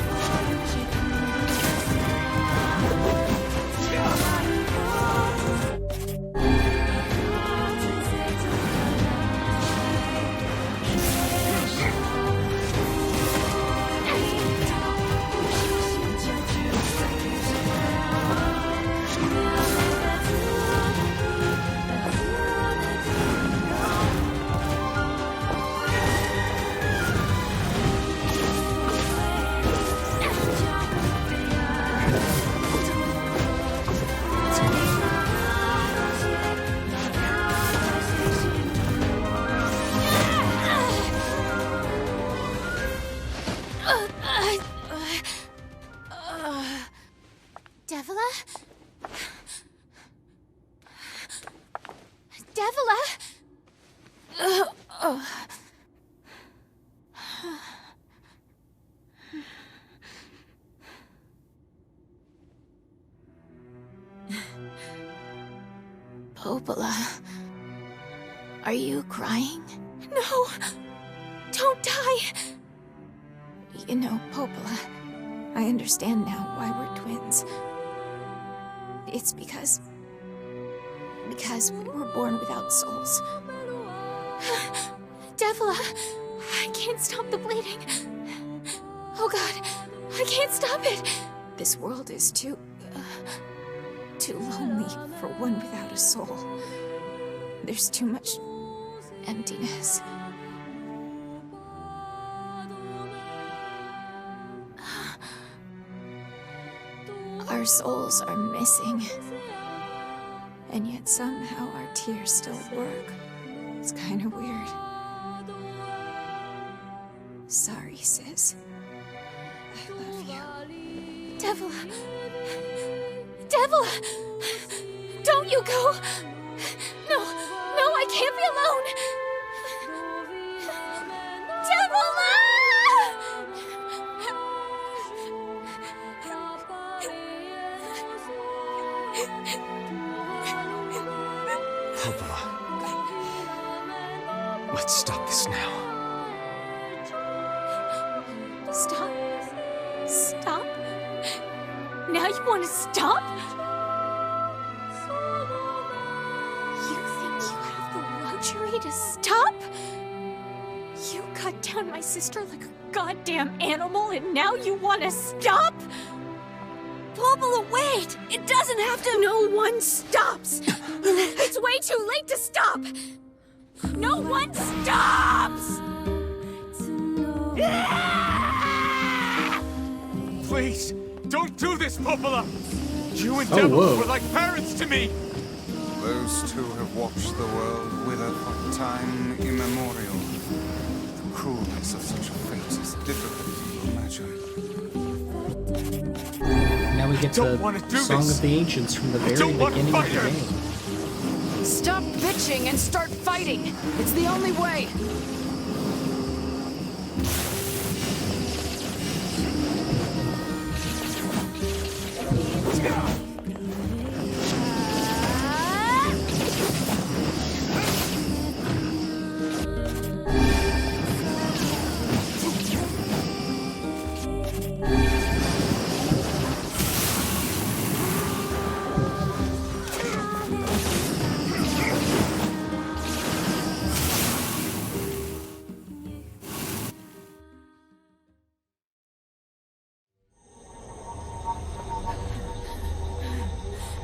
Devila? Devila? Popola, are you crying? No! Don't die! You know, Popola, I understand now why we're twins. It's because we were born without souls. Devila, I can't stop the bleeding. Oh God, I can't stop it. This world is too lonely for one without a soul. There's too much emptiness. Our souls are missing. And yet somehow our tears still work. It's kind of weird. Sorry, sis. I love you. Devila! Devila! Don't you go! No, I can't be alone! Devila! Popola. Let's stop this now. Stop? Stop? Now you want to stop? You think you have the luxury to stop? You cut down my sister like a goddamn animal and now you want to stop? Popola, wait! It doesn't have to— No one stops! It's way too late to stop! No one stops! Please, don't do this, Popola! You and Oh, Devil whoa. were like parents to me! Those two have watched the world wither from time immemorial. The cruelness of such a fate is difficult to imagine. Now we get Don't wanna the do Song this. of the Ancients from the very don't wanna beginning of fight the her. game. Stop bitching and start fighting! It's the only way!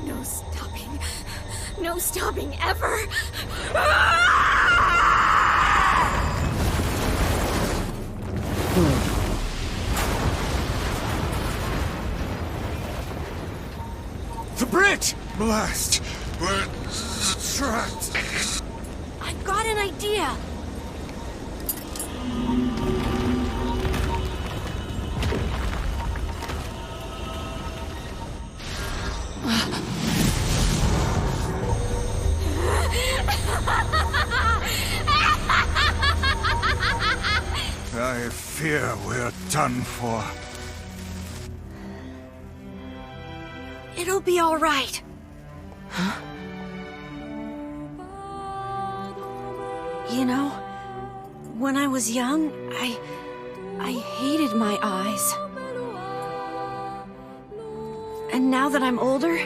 No stopping. No stopping ever! The bridge! Blast! We're trapped. I've got an idea! I fear we're done for. It'll be all right. You know, when I was young, I hated my eyes. And now that I'm older,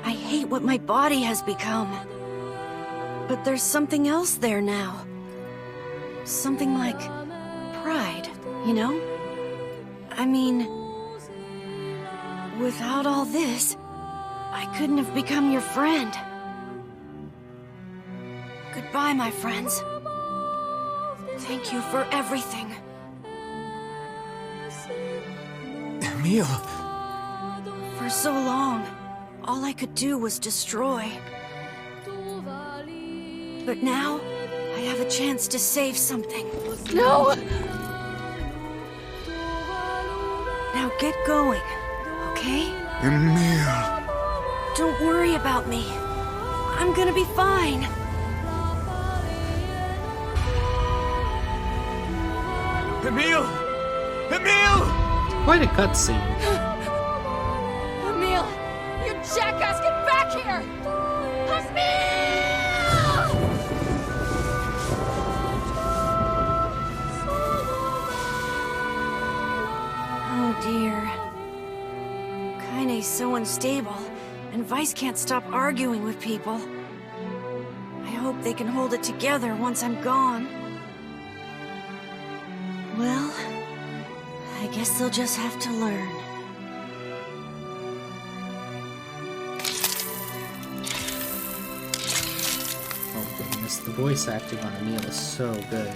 I hate what my body has become. But there's something else there now. Something like pride, you know? I mean, without all this, I couldn't have become your friend. Goodbye, my friends. Thank you for everything. Emil! For so long, all I could do was destroy. But now, I have a chance to save something. No! Now get going, okay? Emil! Don't worry about me. I'm gonna be fine. Emil! Emil! Quite a cutscene. Emil! You jackass, get back here! Emil! Oh dear. Kaine's so unstable, and Vice can't stop arguing with people. I hope they can hold it together once I'm gone. Well, I guess they'll just have to learn. Oh goodness, the voice acting on Emil is so good.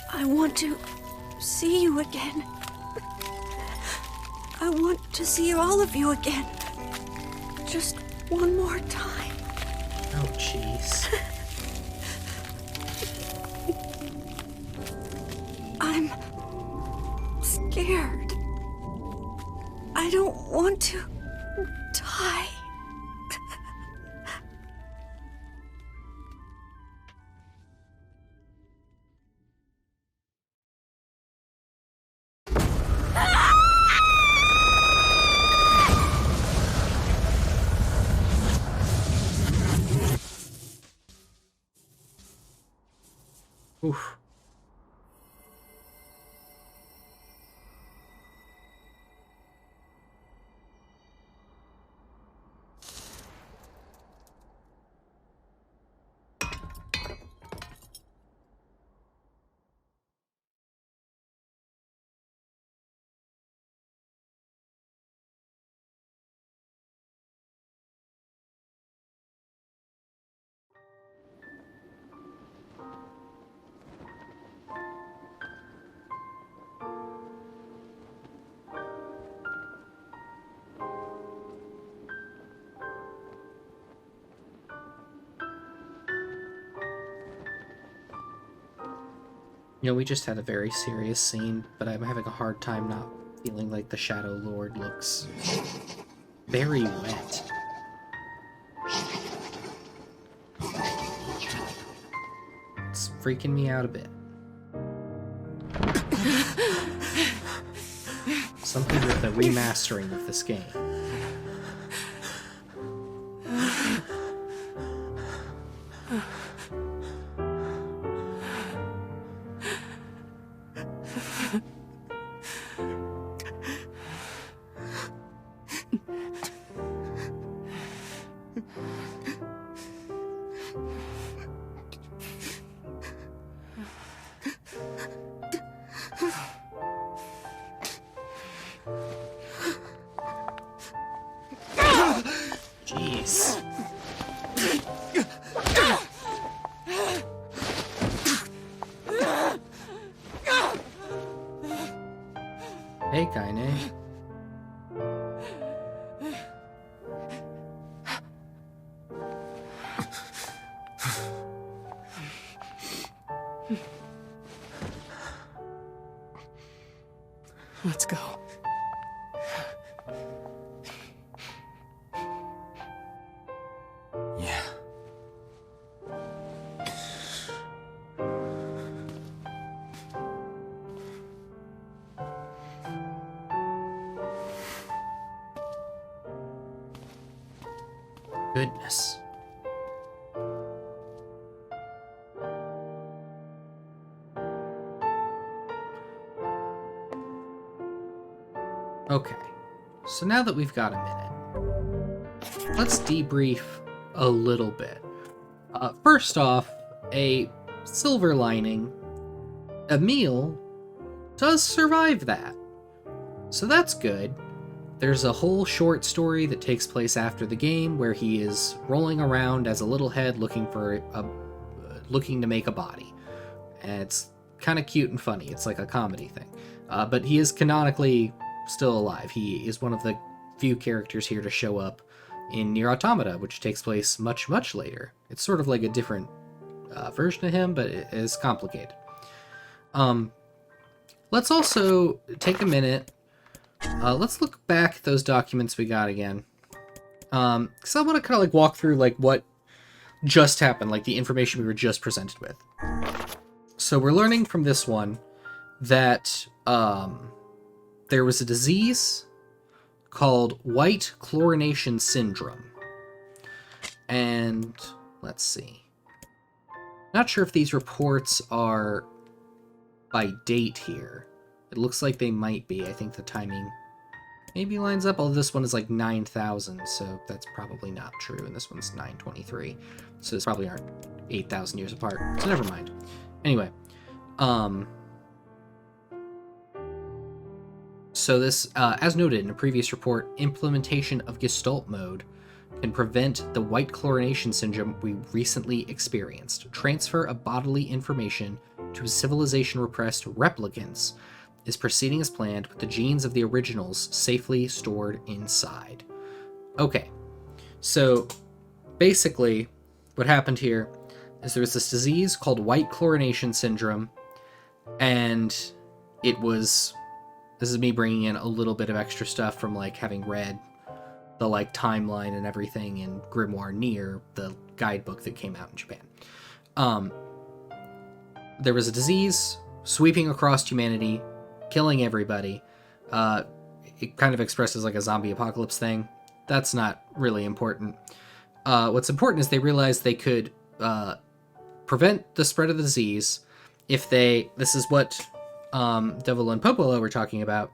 I want to see you again. I want to see all of you again. Just one more time. Oh jeez. I'm scared. I don't want to die. Oof. You know, we just had a very serious scene, but I'm having a hard time not feeling like the Shadow Lord looks very wet. It's freaking me out a bit. Something with the remastering of this game. Jeez. Hey, Kaine. Let's go. Yeah. Goodness. Okay, so now that we've got a minute, let's debrief a little bit. First off, a silver lining, Emil does survive that. So that's good. There's a whole short story that takes place after the game where he is rolling around as a little head looking to make a body. And it's kind of cute and funny. It's like a comedy thing. But he is canonically still alive. He is one of the few characters here to show up in Nier Automata, which takes place much, much later. It's sort of like a different version of him, but it is complicated. Let's also take a minute. Let's look back at those documents we got again. Because I want to kind of like walk through like what just happened, like the information we were just presented with. So we're learning from this one that there was a disease called white chlorination syndrome. And let's see. Not sure if these reports are by date here. It looks like they might be. I think the timing maybe lines up, although this one is like 9,000, so that's probably not true, and this one's 923. So this probably aren't 8,000 years apart, so never mind. Anyway, so this, as noted in a previous report, implementation of Gestalt mode can prevent the white chlorination syndrome we recently experienced. Transfer of bodily information to civilization-repressed replicants is proceeding as planned, with the genes of the originals safely stored inside. Okay, so basically what happened here is there was this disease called white chlorination syndrome, and it was, this is me bringing in a little bit of extra stuff from like having read the like timeline and everything in Grimoire Nier, the guidebook that came out in Japan. There was a disease sweeping across humanity, killing everybody. It kind of expresses like a zombie apocalypse thing. That's not really important. What's important is they realized they could prevent the spread of the disease if they, this is what Devil and Popola were talking about,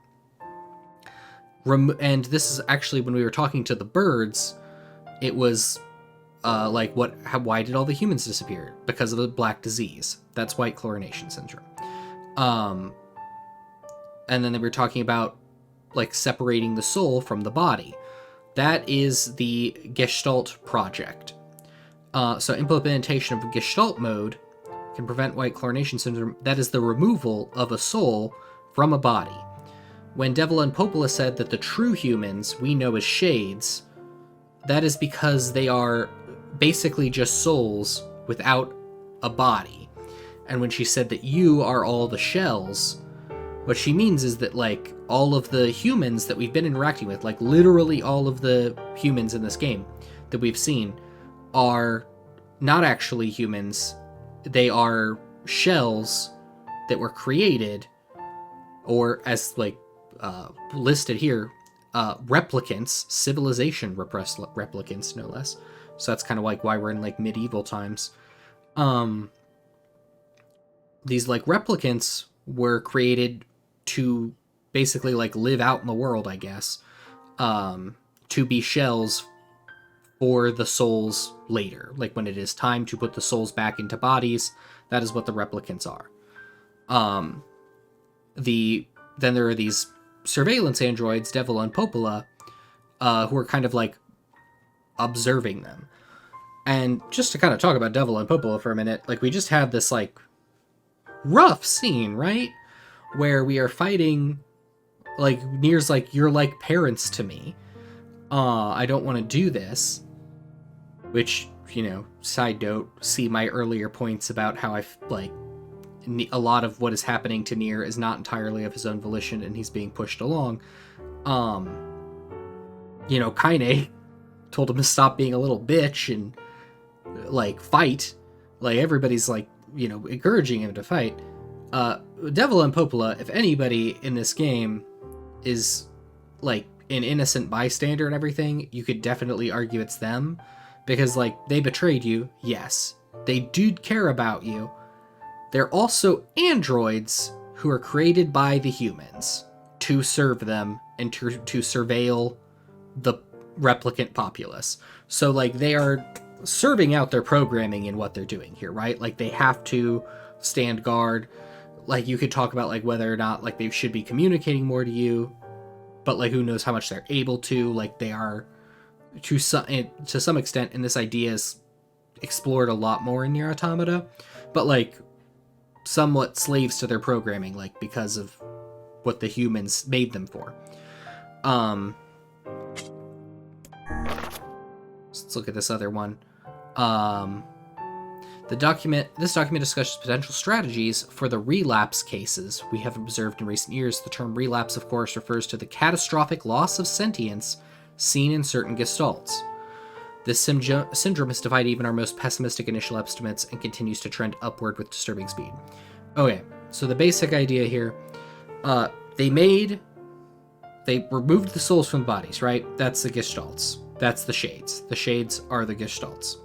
and this is actually when we were talking to the birds, it was like why did all the humans disappear? Because of the black disease. That's white chlorination syndrome. And then they were talking about like separating the soul from the body. That is the Gestalt project. So implementation of Gestalt mode can prevent white chlorination syndrome. That is the removal of a soul from a body. When Devil and Popola said that the true humans we know as shades, that is because they are basically just souls without a body. And when she said that you are all the shells, what she means is that like all of the humans that we've been interacting with, like literally all of the humans in this game that we've seen, are not actually humans. They are shells that were created, or as like listed here, replicants, civilization repressed replicants, no less. So that's kind of like why we're in like medieval times. These like replicants were created to basically like live out in the world, I guess, to be shells for the souls later. Like when it is time to put the souls back into bodies, that is what the replicants are. Then there are these surveillance androids, Devil and Popola, who are kind of like observing them. And just to kind of talk about Devil and Popola for a minute, like we just had this like rough scene, right? Where we are fighting, like Nier's like, you're like parents to me. I don't want to do this. Which, you know, side note, see my earlier points about how a lot of what is happening to Nier is not entirely of his own volition and he's being pushed along. You know, Kaine told him to stop being a little bitch and like fight. Like everybody's like, you know, encouraging him to fight. Devil and Popola, if anybody in this game is like an innocent bystander and everything, you could definitely argue it's them, Because, like, they betrayed you, yes. They do care about you. They're also androids who are created by the humans to serve them and to surveil the replicant populace. So, like, they are serving out their programming in what they're doing here, right? Like, they have to stand guard. Like, you could talk about, like, whether or not, like, they should be communicating more to you, but, like, who knows how much they're able to. Like, they are, to some extent, and this idea is explored a lot more in Nier Automata, but, like, somewhat slaves to their programming, like, because of what the humans made them for. Let's look at this other one. This document discusses potential strategies for the relapse cases we have observed in recent years. The term relapse, of course, refers to the catastrophic loss of sentience seen in certain gestalts. This syndrome has defied even our most pessimistic initial estimates and continues to trend upward with disturbing speed. Okay, so the basic idea here, they removed the souls from the bodies, right? That's the gestalts. That's the shades. The shades are the gestalts.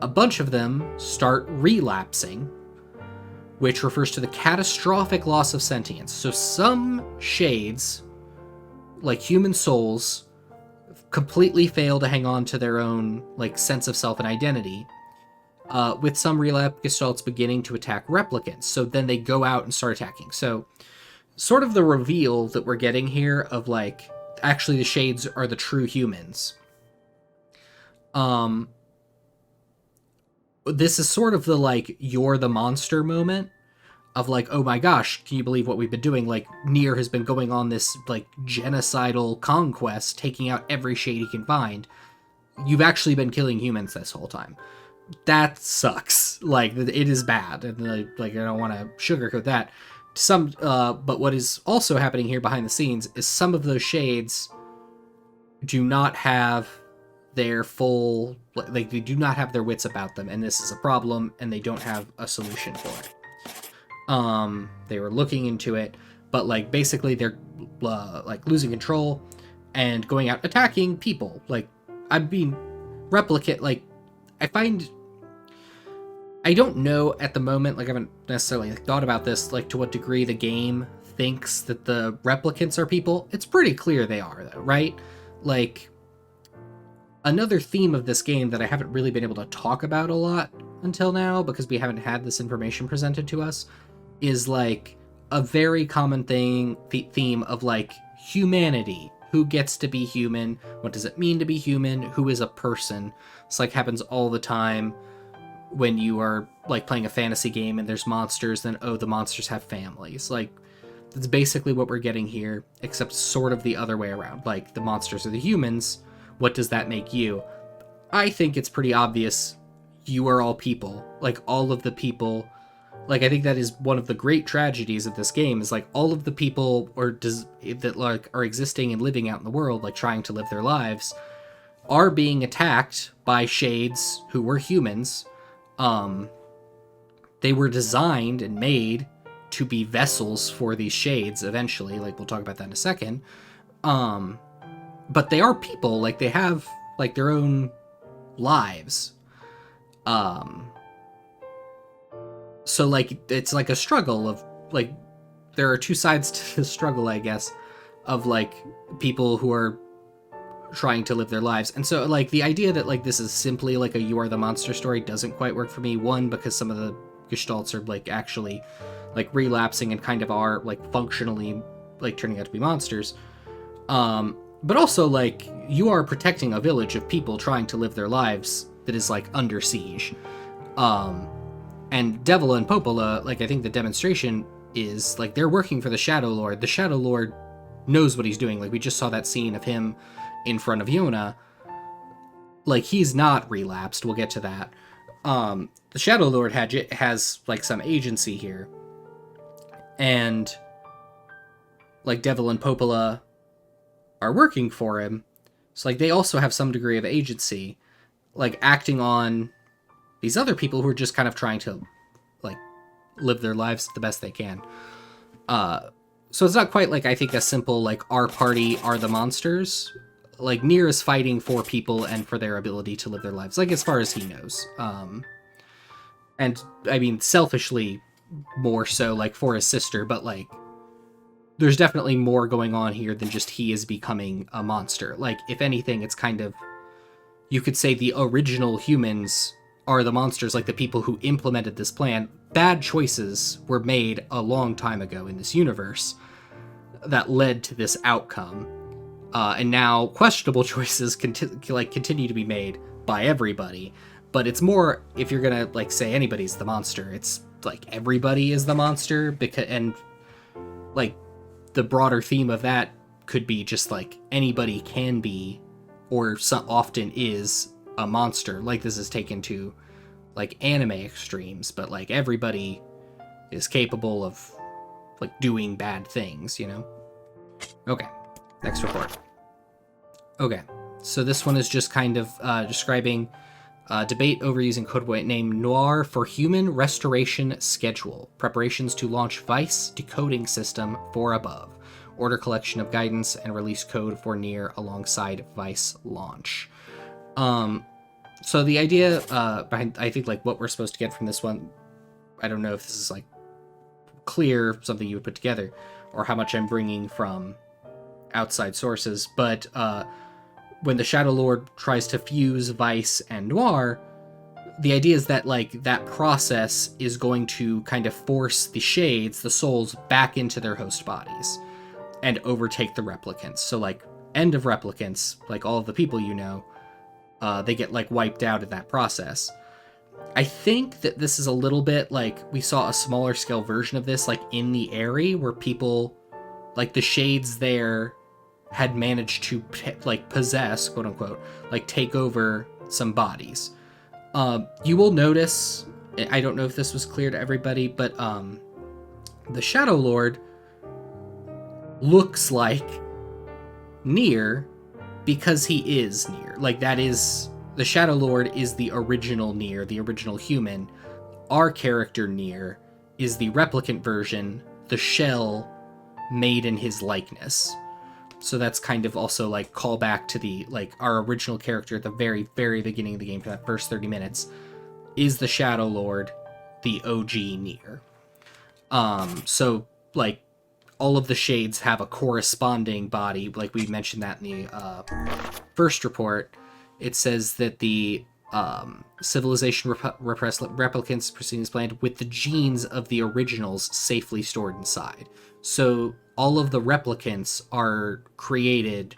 A bunch of them start relapsing, which refers to the catastrophic loss of sentience. So some shades, like human souls, completely fail to hang on to their own, like, sense of self and identity, with some relapse gestalts beginning to attack replicants. So then they go out and start attacking. So sort of the reveal that we're getting here of, like, actually the shades are the true humans. This is sort of the, like, you're the monster moment of, like, oh my gosh, can you believe what we've been doing? Like, Nier has been going on this, like, genocidal conquest, taking out every shade he can find. You've actually been killing humans this whole time. That sucks. Like, it is bad. And, like, I don't want to sugarcoat that. But what is also happening here behind the scenes is some of those shades do not have their full, like, they do not have their wits about them, and this is a problem, and they don't have a solution for it. They were looking into it, but, like, basically they're, like, losing control and going out attacking people. Like, I'm being replicate, like, I don't know at the moment, like, I haven't necessarily thought about this, like, to what degree the game thinks that the replicants are people. It's pretty clear they are, though, right? Like, another theme of this game that I haven't really been able to talk about a lot until now, because we haven't had this information presented to us, is, like, a very common theme of, like, humanity. Who gets to be human? What does it mean to be human? Who is a person? It's, like, happens all the time when you are, like, playing a fantasy game and there's monsters, then, oh, the monsters have families. Like, that's basically what we're getting here, except sort of the other way around. Like, the monsters are the humans. What does that make you? I think it's pretty obvious you are all people. Like, all of the people, like, I think that is one of the great tragedies of this game, is, like, all of the people that, like, are existing and living out in the world, like, trying to live their lives, are being attacked by shades who were humans. They were designed and made to be vessels for these shades eventually, like, we'll talk about that in a second. But they are people, like, they have, like, their own lives. So, like, it's like a struggle of, like, there are two sides to the struggle, I guess, of, like, people who are trying to live their lives. And so, like, the idea that, like, this is simply, like, a you are the monster story doesn't quite work for me. One, because some of the gestalts are, like, actually, like, relapsing and kind of are, like, functionally, like, turning out to be monsters. But also, like, you are protecting a village of people trying to live their lives that is, like, under siege. And Devil and Popola, like, I think the demonstration is, like, they're working for the Shadow Lord. The Shadow Lord knows what he's doing. Like, we just saw that scene of him in front of Yona. Like, he's not relapsed. We'll get to that. The Shadow Lord has, like, some agency here. And, like, Devil and Popola are working for him. So, like, they also have some degree of agency, like, acting on these other people who are just kind of trying to, like, live their lives the best they can. So it's not quite, like, I think a simple, like, our party are the monsters. like, Nier is fighting for people and for their ability to live their lives, like, as far as he knows. And, I mean, selfishly, more so, like, for his sister, but, like, there's definitely more going on here than just he is becoming a monster. Like, if anything, it's kind of, you could say the original humans are the monsters, like the people who implemented this plan. Bad choices were made a long time ago in this universe that led to this outcome. And now questionable choices continue to be made by everybody. But it's more, if you're gonna, like, say anybody's the monster, it's like everybody is the monster, because, and like, the broader theme of that could be just like anybody can be, or often is, a monster. Like, this is taken to like anime extremes, but like everybody is capable of like doing bad things, you know? Okay, next report. Okay, so this one is just kind of describing debate over using code name Noir for Human Restoration Schedule. Preparations to launch Vice decoding system for above. Order collection of guidance and release code for Nier alongside Vice launch. So the idea behind, I think, like, what we're supposed to get from this one, I don't know if this is like clear, something you would put together, or how much I'm bringing from outside sources, but when the Shadow Lord tries to fuse Vice and Noir, the idea is that, like, that process is going to kind of force the shades, the souls, back into their host bodies and overtake the replicants. So, like, end of replicants, like all of the people you know, they get, like, wiped out in that process. I think that this is a little bit like, we saw a smaller scale version of this, like, in the Airy, where people, like, the shades there had managed to, like, possess, quote unquote, like, take over some bodies. You will notice, I don't know if this was clear to everybody, but the Shadow Lord looks like Nier because he is Nier. Like, that is, the Shadow Lord is the original Nier, the original human. Our character Nier is the replicant version, the shell made in his likeness. So that's kind of also, like, call back to the, like, our original character at the very, very beginning of the game, for that first 30 minutes, is the Shadow Lord, the OG Nier. So, like, all of the shades have a corresponding body, like we mentioned that in the first report. It says that the civilization repressed replicants proceedings planned with the genes of the originals safely stored inside. So all of the replicants are created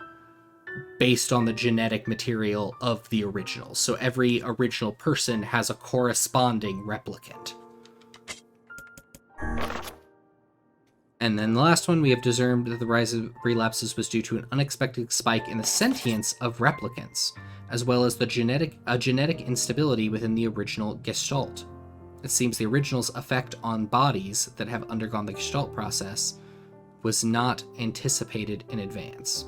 based on the genetic material of the originals. So every original person has a corresponding replicant. And then the last one, we have discerned that the rise of relapses was due to an unexpected spike in the sentience of replicants, as well as the genetic instability within the original Gestalt. It seems the original's effect on bodies that have undergone the Gestalt process was not anticipated in advance.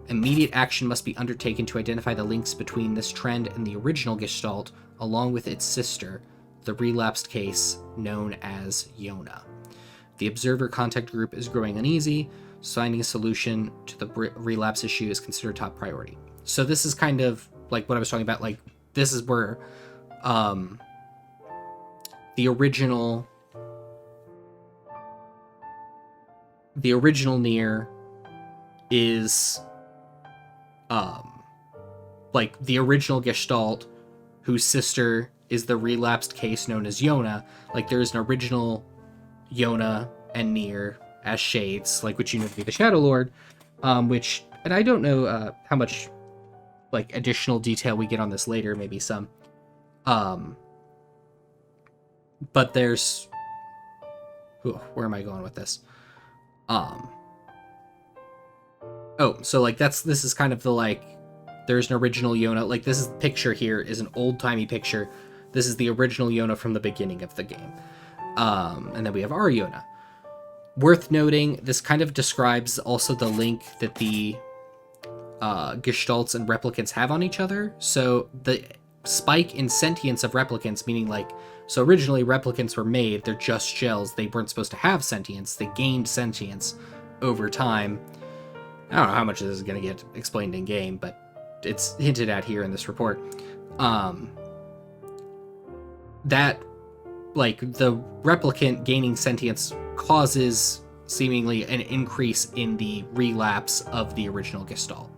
Immediate action must be undertaken to identify the links between this trend and the original Gestalt, along with its sister, the relapsed case known as Yona. The observer contact group is growing uneasy, so finding a solution to the relapse issue is considered top priority. So this is kind of like what I was talking about, like, this is where the original Nier is like the original Gestalt, whose sister is the relapsed case known as Yona. Like, there is an original Yona and Nier as shades, like, which you know to be the Shadow Lord, which, and I don't know how much, like, additional detail we get on this later, maybe some, but there's, where am I going with this? So, like, this is kind of the, like, there's an original Yona, like, this is, the picture here is an old-timey picture. This is the original Yona from the beginning of the game. And then we have our Yona. Worth noting, this kind of describes also the link that the Gestalts and replicants have on each other. So the spike in sentience of replicants, meaning, like, so originally replicants were made, they're just shells, they weren't supposed to have sentience, they gained sentience over time. I don't know how much of this is going to get explained in game, but it's hinted at here in this report. That, like, the replicant gaining sentience causes seemingly an increase in the relapse of the original Gestalt.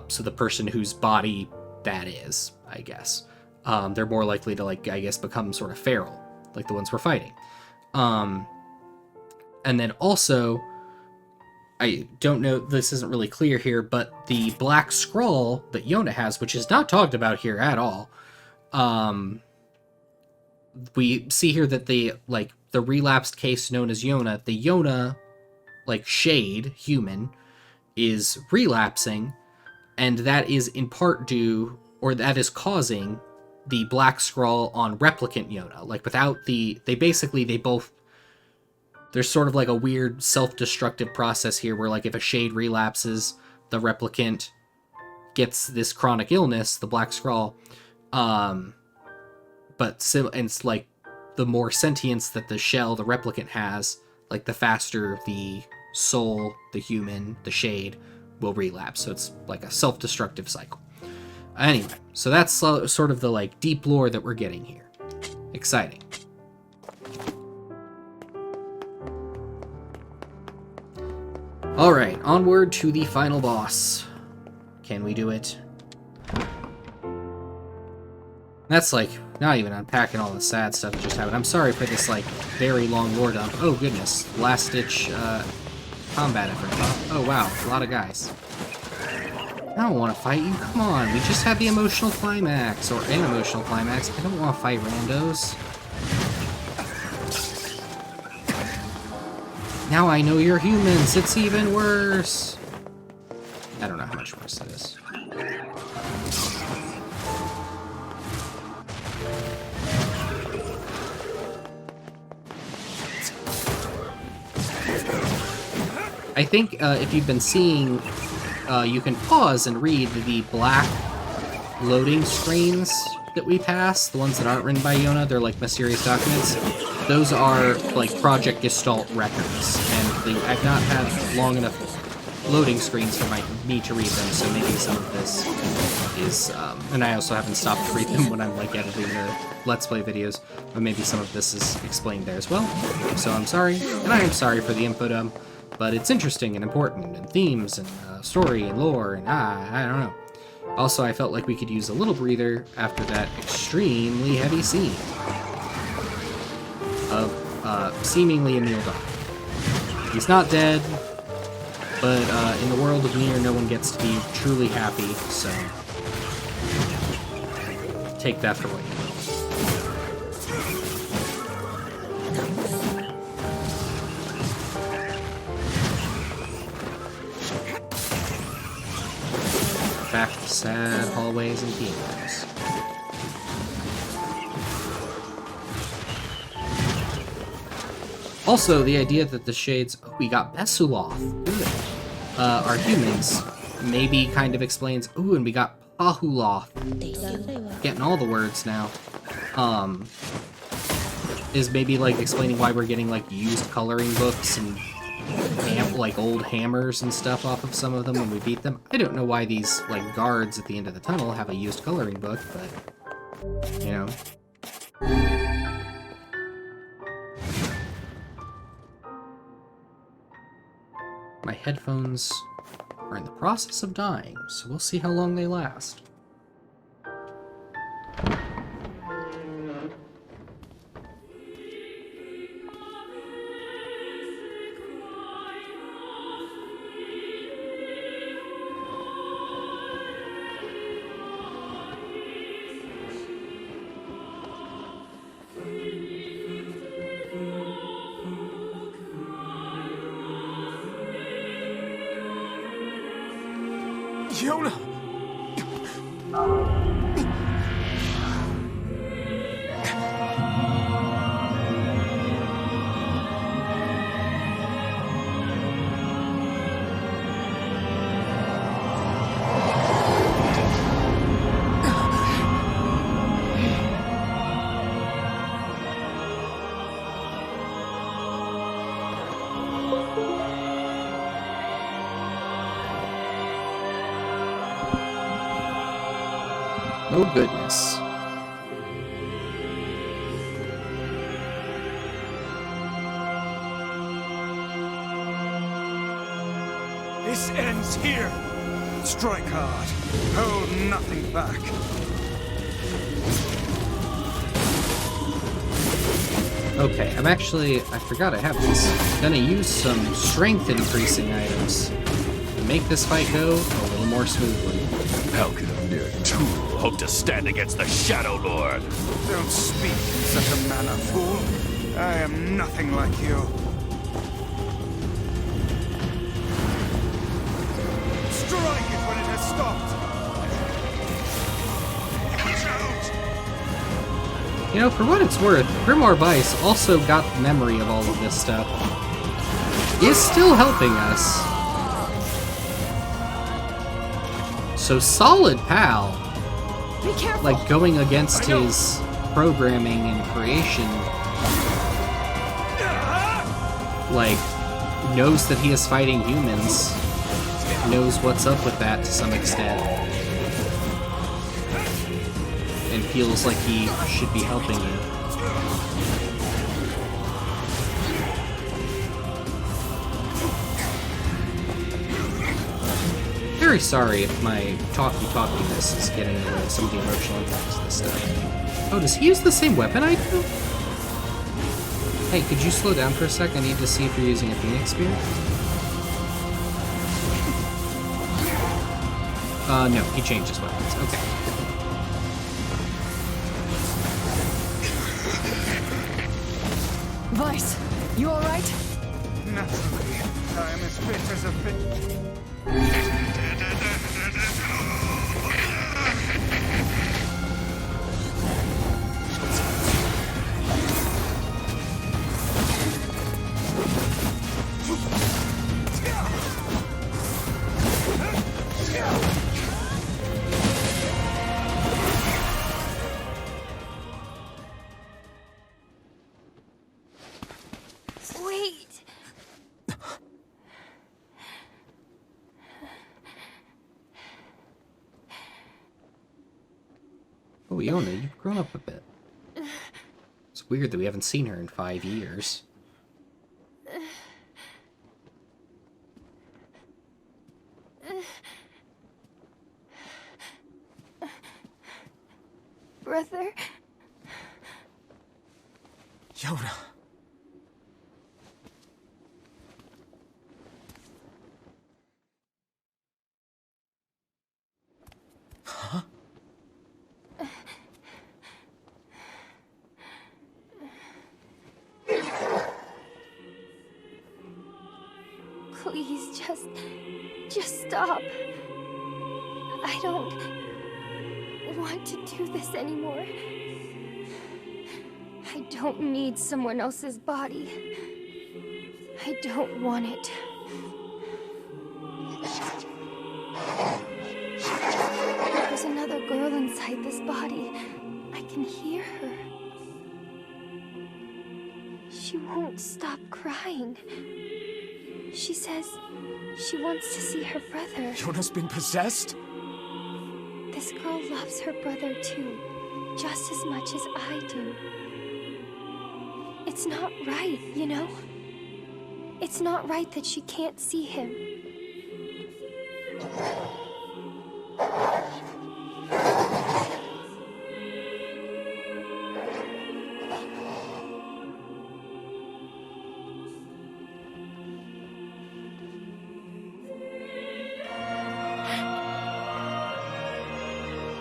So the person whose body that is, I guess, they're more likely to, like, I guess, become sort of feral, like the ones we're fighting. And then also, I don't know, this isn't really clear here, but the black scroll that Yona has, which is not talked about here at all, we see here that the relapsed case known as Yona, the Yona, like, shade, human, is relapsing, and that is in part due, or that is causing the black scroll on replicant Yona. Like, without the, they both, there's sort of like a weird self-destructive process here where, like, if a shade relapses, the replicant gets this chronic illness, the black scroll, and it's like the more sentience that the shell, the replicant, has, like, the faster the soul, the human, the shade, will relapse. So it's like a self-destructive cycle. Anyway, so that's sort of the, like, deep lore that we're getting here. Exciting. Alright, onward to the final boss. Can we do it? That's, like, not even unpacking all the sad stuff that just happened. I'm sorry for this, like, very long lore dump. Oh, goodness. Last-ditch, combat effort. Oh, wow. A lot of guys. I don't want to fight you. Come on. We just had the emotional climax. Or an emotional climax. I don't want to fight randos. Now I know you're humans. It's even worse. I don't know how much worse it is. I think if you've been seeing, you can pause and read the black loading screens that we pass, the ones that aren't written by Yona. They're like mysterious documents. Those are like Project Gestalt records, and I've not had long enough loading screens for me to read them, so maybe some of this is, and I also haven't stopped to read them when I'm like editing the Let's Play videos, but maybe some of this is explained there as well. So I'm sorry, and I am sorry for the info dump. But it's interesting and important, and themes, and story, and lore, and I don't know. Also, I felt like we could use a little breather after that extremely heavy scene of seemingly Emil dying. He's not dead, but in the world of Nier, no one gets to be truly happy, so take that for what you will. Back to sad hallways and pianos. Also, the idea that the shades... Oh, we got Besuloth. Good. Are humans. Maybe kind of explains... Ooh, and we got Pahuloth. Getting all the words now. Is maybe, like, explaining why we're getting, like, used coloring books and... like old hammers and stuff off of some of them when we beat them. I don't know why these like guards at the end of the tunnel have a used coloring book, but you know. My headphones are in the process of dying, so we'll see how long they last. Yona! Oh, goodness. This ends here. Strike hard. Hold nothing back. Okay, I forgot I have this. Gonna use some strength increasing items to make this fight go a little more smoothly. How can a mere tool hope to stand against the Shadow Lord? Don't speak in such a manner, fool. I am nothing like you. Strike it when it has stopped. You know, for what it's worth, Grimoire Vice also got memory of all of this stuff. Is still helping us. So solid pal. Be careful! Like going against his programming and creation. Like, knows that he is fighting humans. Knows what's up with that to some extent. And feels like he should be helping you. Very sorry if my talkiness is getting in the way of some of the emotional impacts of this stuff. Oh, does he use the same weapon I do? Hey, could you slow down for a sec? I need to see if you're using a Phoenix Spear. No, he changed his weapons. Okay. Vice, you alright? Naturally, I am as fit as a fit. Wait! Oh, Iona, you've grown up a bit. It's weird that we haven't seen her in 5 years. Brother? Yoda. Please, just stop. I don't want to do this anymore. I don't need someone else's body. I don't want it. There's another girl inside this body. I can hear her. She won't stop crying. She says she wants to see her brother. Yoda's been possessed? This girl loves her brother too, just as much as I do. It's not right, you know? It's not right that she can't see him.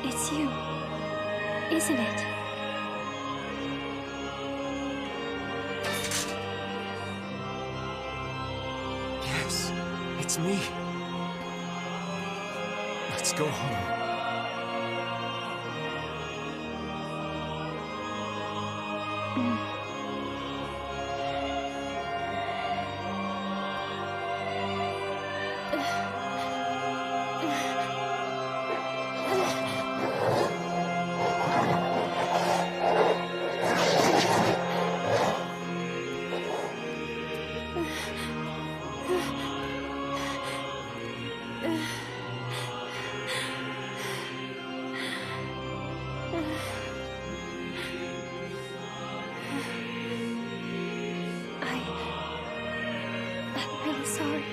It's you, isn't it? Yes, it's me. Let's go home. I'm really sorry.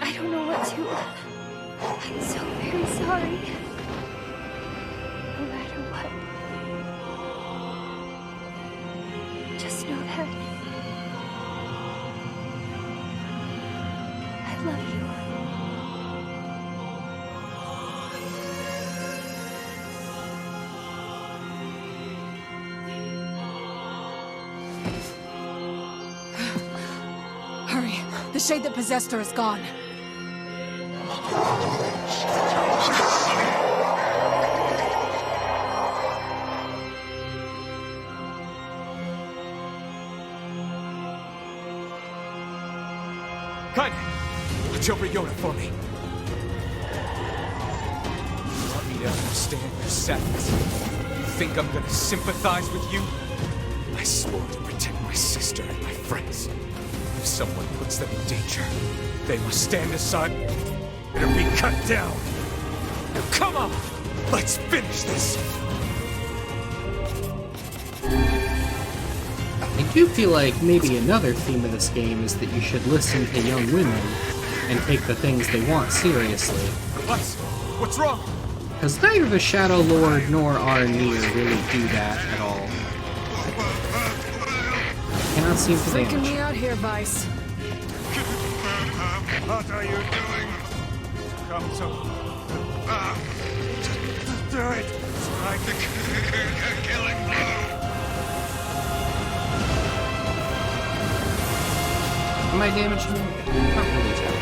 I don't know what to... I'm so very sorry. No matter what. Just know that... I love you. Hurry. The shade that possessed her is gone. Cut! Watch over Yona for me. You want me to understand your sadness? You think I'm gonna sympathize with you? I swore to protect my sister and my friends. If someone puts them in danger, they must stand aside or be cut down. Now come on! Let's finish this! I do feel like maybe another theme of this game is that you should listen to young women and take the things they want seriously. What's wrong? Because neither the Shadow Lord nor our Nier really do that at all. Cannot seem to Freaking damage. me out here, Vice. What are you doing? Come so... Just do it! Strike the killing blow! Am I damaging you? Not really tell.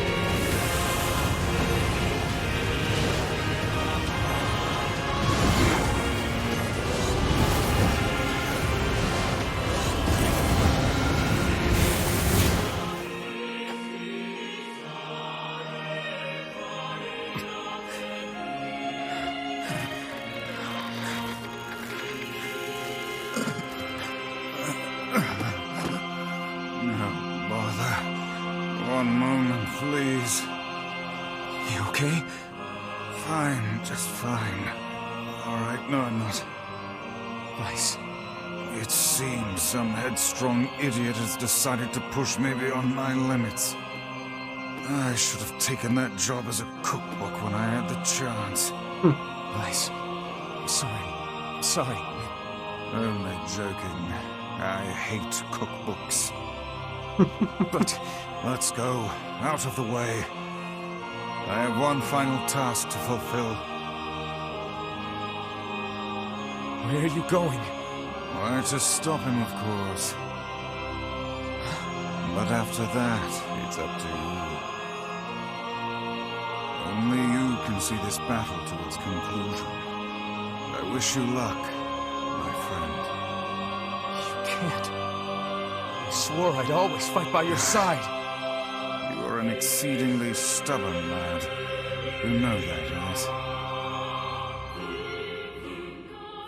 No bother. One moment, please. You okay? Fine, just fine. All right, no, I'm not. Vice. It seems some headstrong idiot has decided to push me beyond my limits. I should have taken that job as a cookbook when I had the chance. Vice. I'm sorry. I'm sorry. Only joking. I hate cookbooks. But let's go. Out of the way. I have one final task to fulfill. Where are you going? Why, to stop him, of course. But after that, it's up to you. Only you can see this battle to its conclusion. I wish you luck, my friend. You can't. I swore I'd always fight by your side. You are an exceedingly stubborn lad. You know that, right?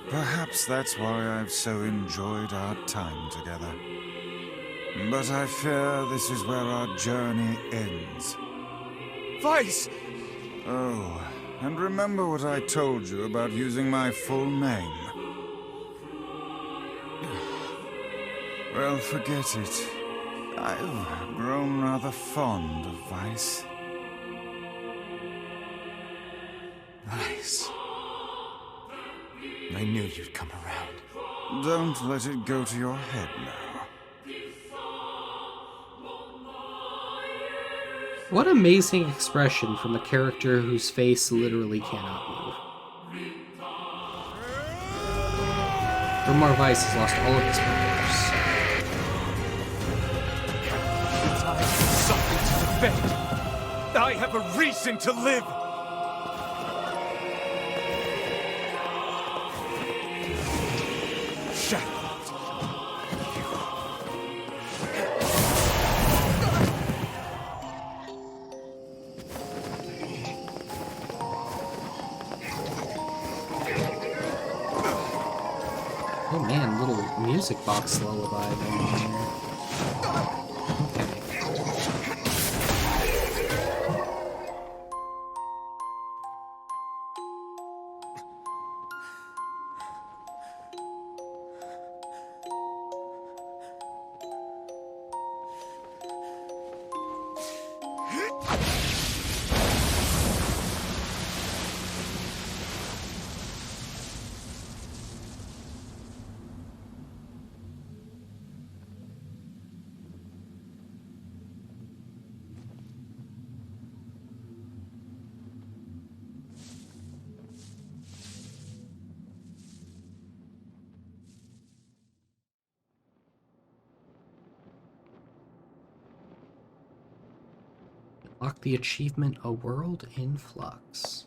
Perhaps that's why I've so enjoyed our time together. But I fear this is where our journey ends. Vice! Oh, and remember what I told you about using my full name. Well, forget it. I've grown rather fond of Vice. Vice. I knew you'd come around. Don't let it go to your head now. What amazing expression from a character whose face literally cannot move. Remar Vice has lost all of his powers. I have something to defend. I have a reason to live. Oh man, little music box lullaby going on here. Okay. Lock the achievement, A World in Flux.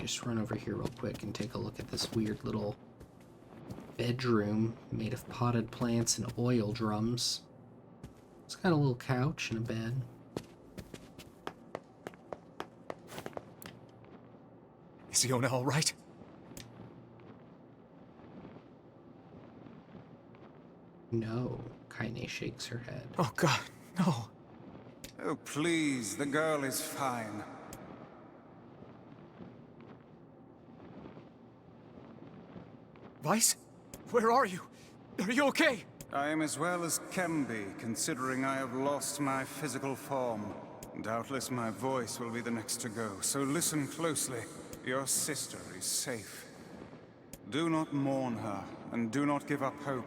Just run over here real quick and take a look at this weird little bedroom made of potted plants and oil drums. It's got a little couch and a bed. Is Yona all right? No, Kaine shakes her head. Oh God, no. Oh, please, the girl is fine. Weiss? Where are you? Are you okay? I am as well as can be, considering I have lost my physical form. Doubtless my voice will be the next to go, so listen closely. Your sister is safe. Do not mourn her, and do not give up hope.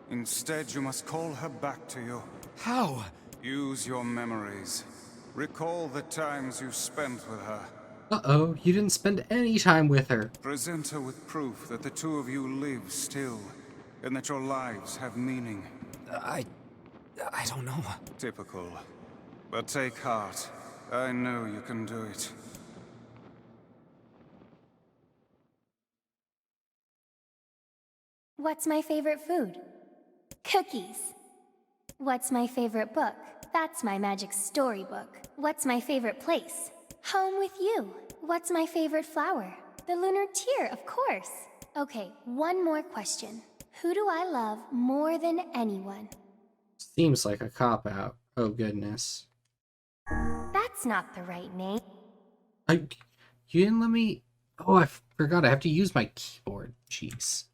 Instead, you must call her back to you. How? Use your memories. Recall the times you spent with her. Uh-oh, you didn't spend any time with her. Present her with proof that the two of you live still, and that your lives have meaning. I don't know. Typical. But take heart. I know you can do it. What's my favorite food? Cookies. What's my favorite book? That's my magic storybook. What's my favorite place? Home with you. What's my favorite flower? The lunar tear, of course. Okay, one more question. Who do I love more than anyone? Seems like a cop-out. Oh, goodness. That's not the right name. You didn't let me... Oh, I forgot. I have to use my keyboard. Jeez.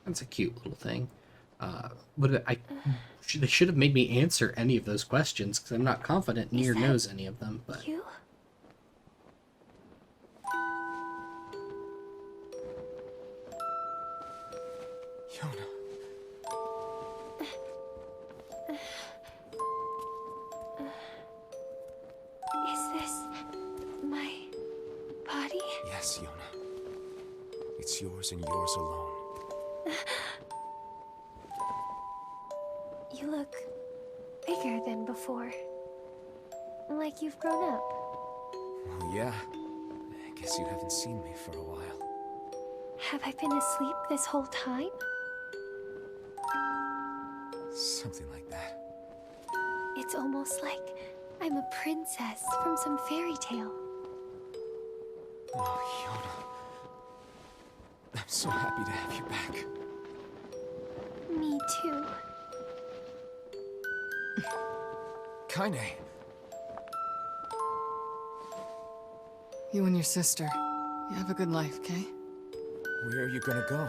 That's a cute little thing. They should have made me answer any of those questions, because I'm not confident Nier knows any of them, but... You? Yona. Is this my body? Yes, Yona. It's yours and yours alone. You look bigger than before. Like you've grown up. Well, yeah. I guess you haven't seen me for a while. Have I been asleep this whole time? Something like that. It's almost like I'm a princess from some fairy tale. Oh, Yona. I'm so happy to have you back. Me too. Kaine. You and your sister, you have a good life, okay? Where are you gonna go?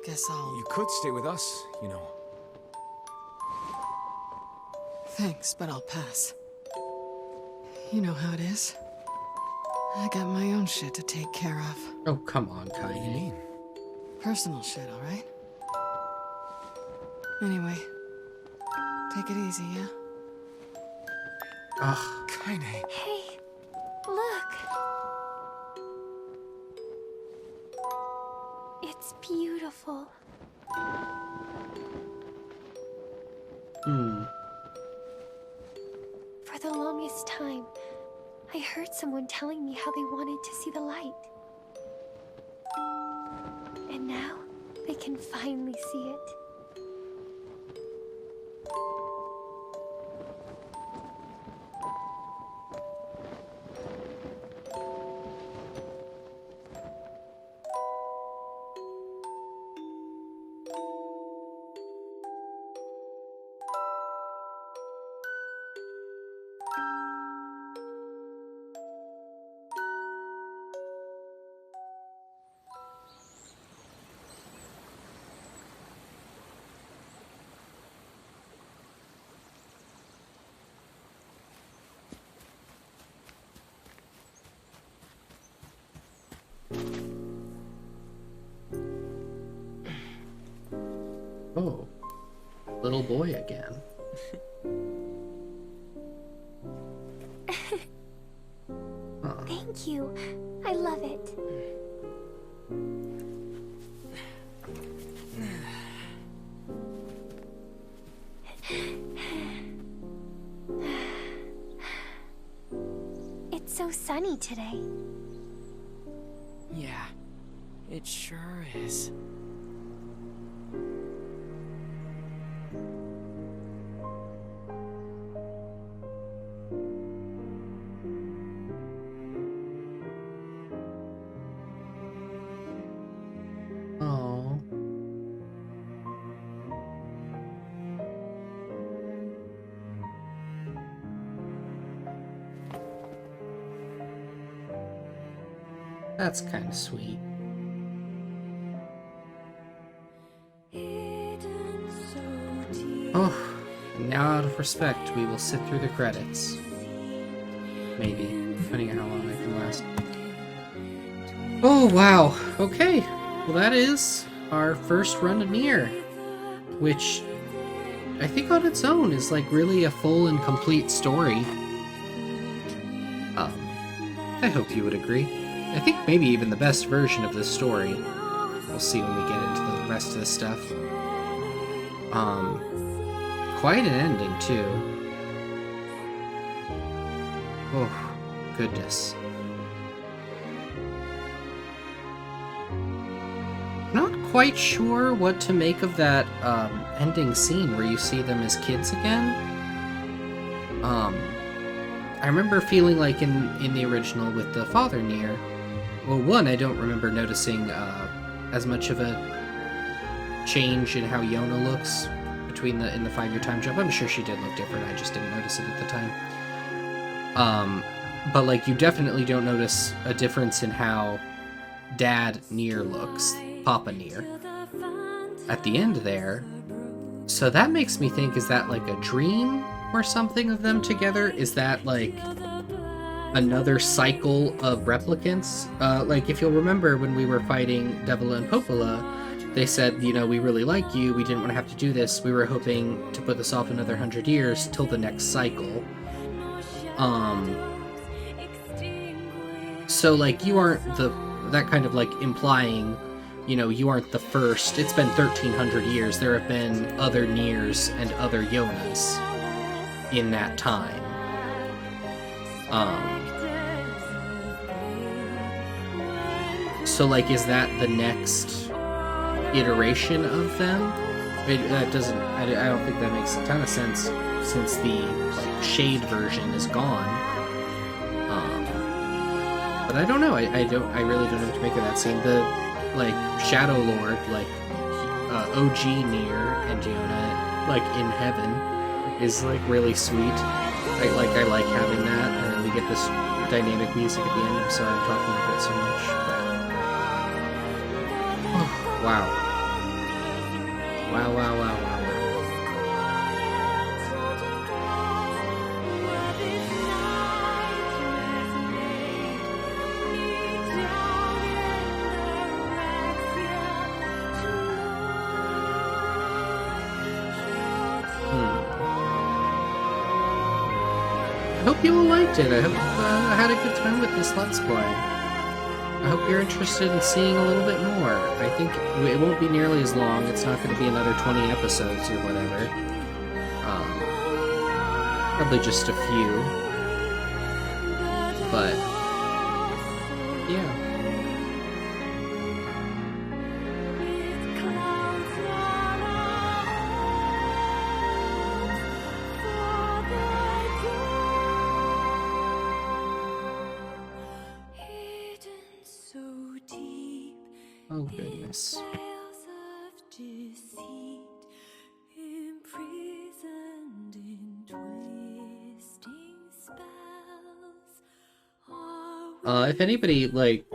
Guess I'll... You could stay with us, you know. Thanks, but I'll pass. You know how it is. I got my own shit to take care of. Oh, come on, What do you Kaine. mean? Personal shit, alright? Anyway, take it easy, yeah? Ugh. Kaine. Hey, look. It's beautiful. For the longest time, I heard someone telling me how they wanted to see the light. And now, they can finally see it. Oh. Little boy again. Thank you. I love it. sunny today. Yeah, it sure is. Oh. That's kind of sweet. Oh, now out of respect, we will sit through the credits. Maybe, depending on how long I can last. Oh, wow. Okay. Well, that is our first run of Nier, which I think on its own is like really a full and complete story. I hope you would agree. I think maybe even the best version of this story. We'll see when we get into the rest of this stuff. Quite an ending, too. Oh, goodness. Not quite sure what to make of that ending scene where you see them as kids again. I remember feeling like in the original with the father Nier, well, one, I don't remember noticing as much of a change in how Yona looks between in the 5-year time jump. I'm sure she did look different, I just didn't notice it at the time. But like you definitely don't notice a difference in how Dad Nier looks, Papa Nier, at the end there. So that makes me think, is that like a dream or something of them together? Is that like another cycle of replicants? Like if you'll remember when we were fighting Devil and Popola, they said, you know, we really like you, we didn't want to have to do this, we were hoping to put this off another 100 years till the next cycle. So like you aren't that kind of like implying, you know, you aren't the first. It's been 1300 years. There have been other Niers and other Yonas in that time. So like, is that the next iteration of them? That doesn't, I don't think that makes a ton of sense since the like shade version is gone. But I don't know. I really don't know what to make of that scene. The like Shadow Lord, like OG Nier and Yona, like in heaven, is like really sweet. I like having that, and then we get this dynamic music at the end. I'm sorry I'm talking about it so much, but oh, wow. Wow. I hope you all liked it. I hope I had a good time with this Let's Play. I hope you're interested in seeing a little bit more. I think it won't be nearly as long. It's not going to be another 20 episodes or whatever. Probably just a few. But, yeah. Oh, goodness. If anybody, like,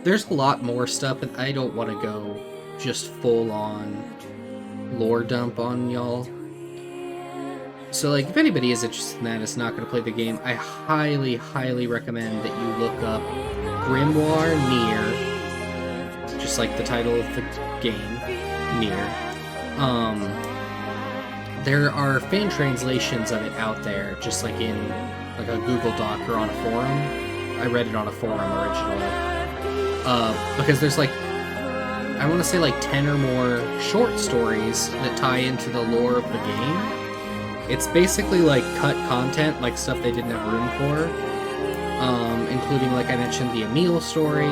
there's a lot more stuff, and I don't want to go just full-on lore dump on y'all. So, like, if anybody is interested in that, is not going to play the game, I highly, highly recommend that you look up Grimoire Nier, just like the title of the game, Nier. There are fan translations of it out there, just like in like a Google Doc or on a forum. I read it on a forum originally. Because there's like, I want to say like 10 or more short stories that tie into the lore of the game. It's basically like cut content, like stuff they didn't have room for. including, like I mentioned, the Emil story.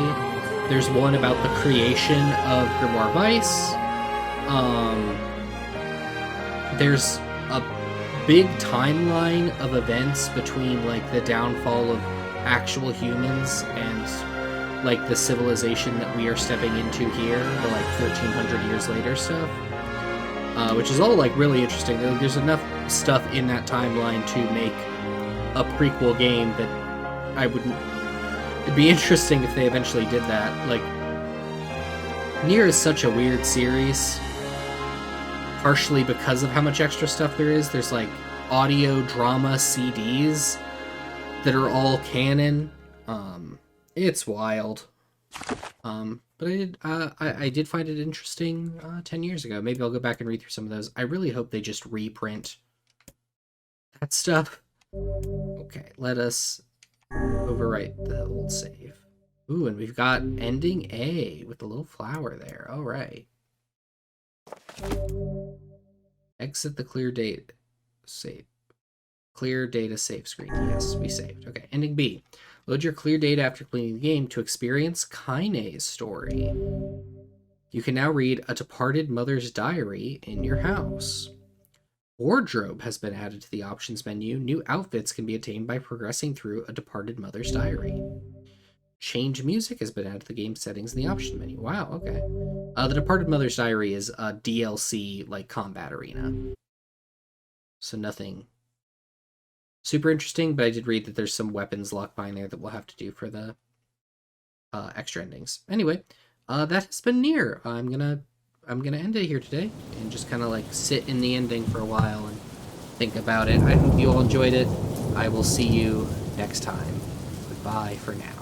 There's one about the creation of Grimoire Weiss. There's a big timeline of events between, like, the downfall of actual humans and, like, the civilization that we are stepping into here, the, like, 1300 years later stuff. Which is all, like, really interesting. There's enough stuff in that timeline to make a prequel game that I wouldn't... It'd be interesting if they eventually did that. Like, Nier is such a weird series, partially because of how much extra stuff there is. There's, like, audio drama CDs that are all canon. It's wild. But I did find it interesting 10 years ago. Maybe I'll go back and read through some of those. I really hope they just reprint that stuff. Okay, let us overwrite the old save. Ooh, and we've got ending A with the little flower there. All right. Exit the clear data save. Clear data save screen. Yes, we saved. Okay, ending B. Load your clear data after completing the game to experience Kaine's story. You can now read A Departed Mother's Diary in your house. Wardrobe has been added to the options menu. New outfits can be attained by progressing through A Departed Mother's Diary. Change music has been added to the game settings in the option menu. Wow, okay. The Departed Mother's Diary is a DLC, like, combat arena. So nothing super interesting, but I did read that there's some weapons locked behind there that we'll have to do for the extra endings. Anyway, that has been Nier. I'm gonna end it here today and just kind of like sit in the ending for a while and think about it. I hope you all enjoyed it. I will see you next time. Goodbye for now.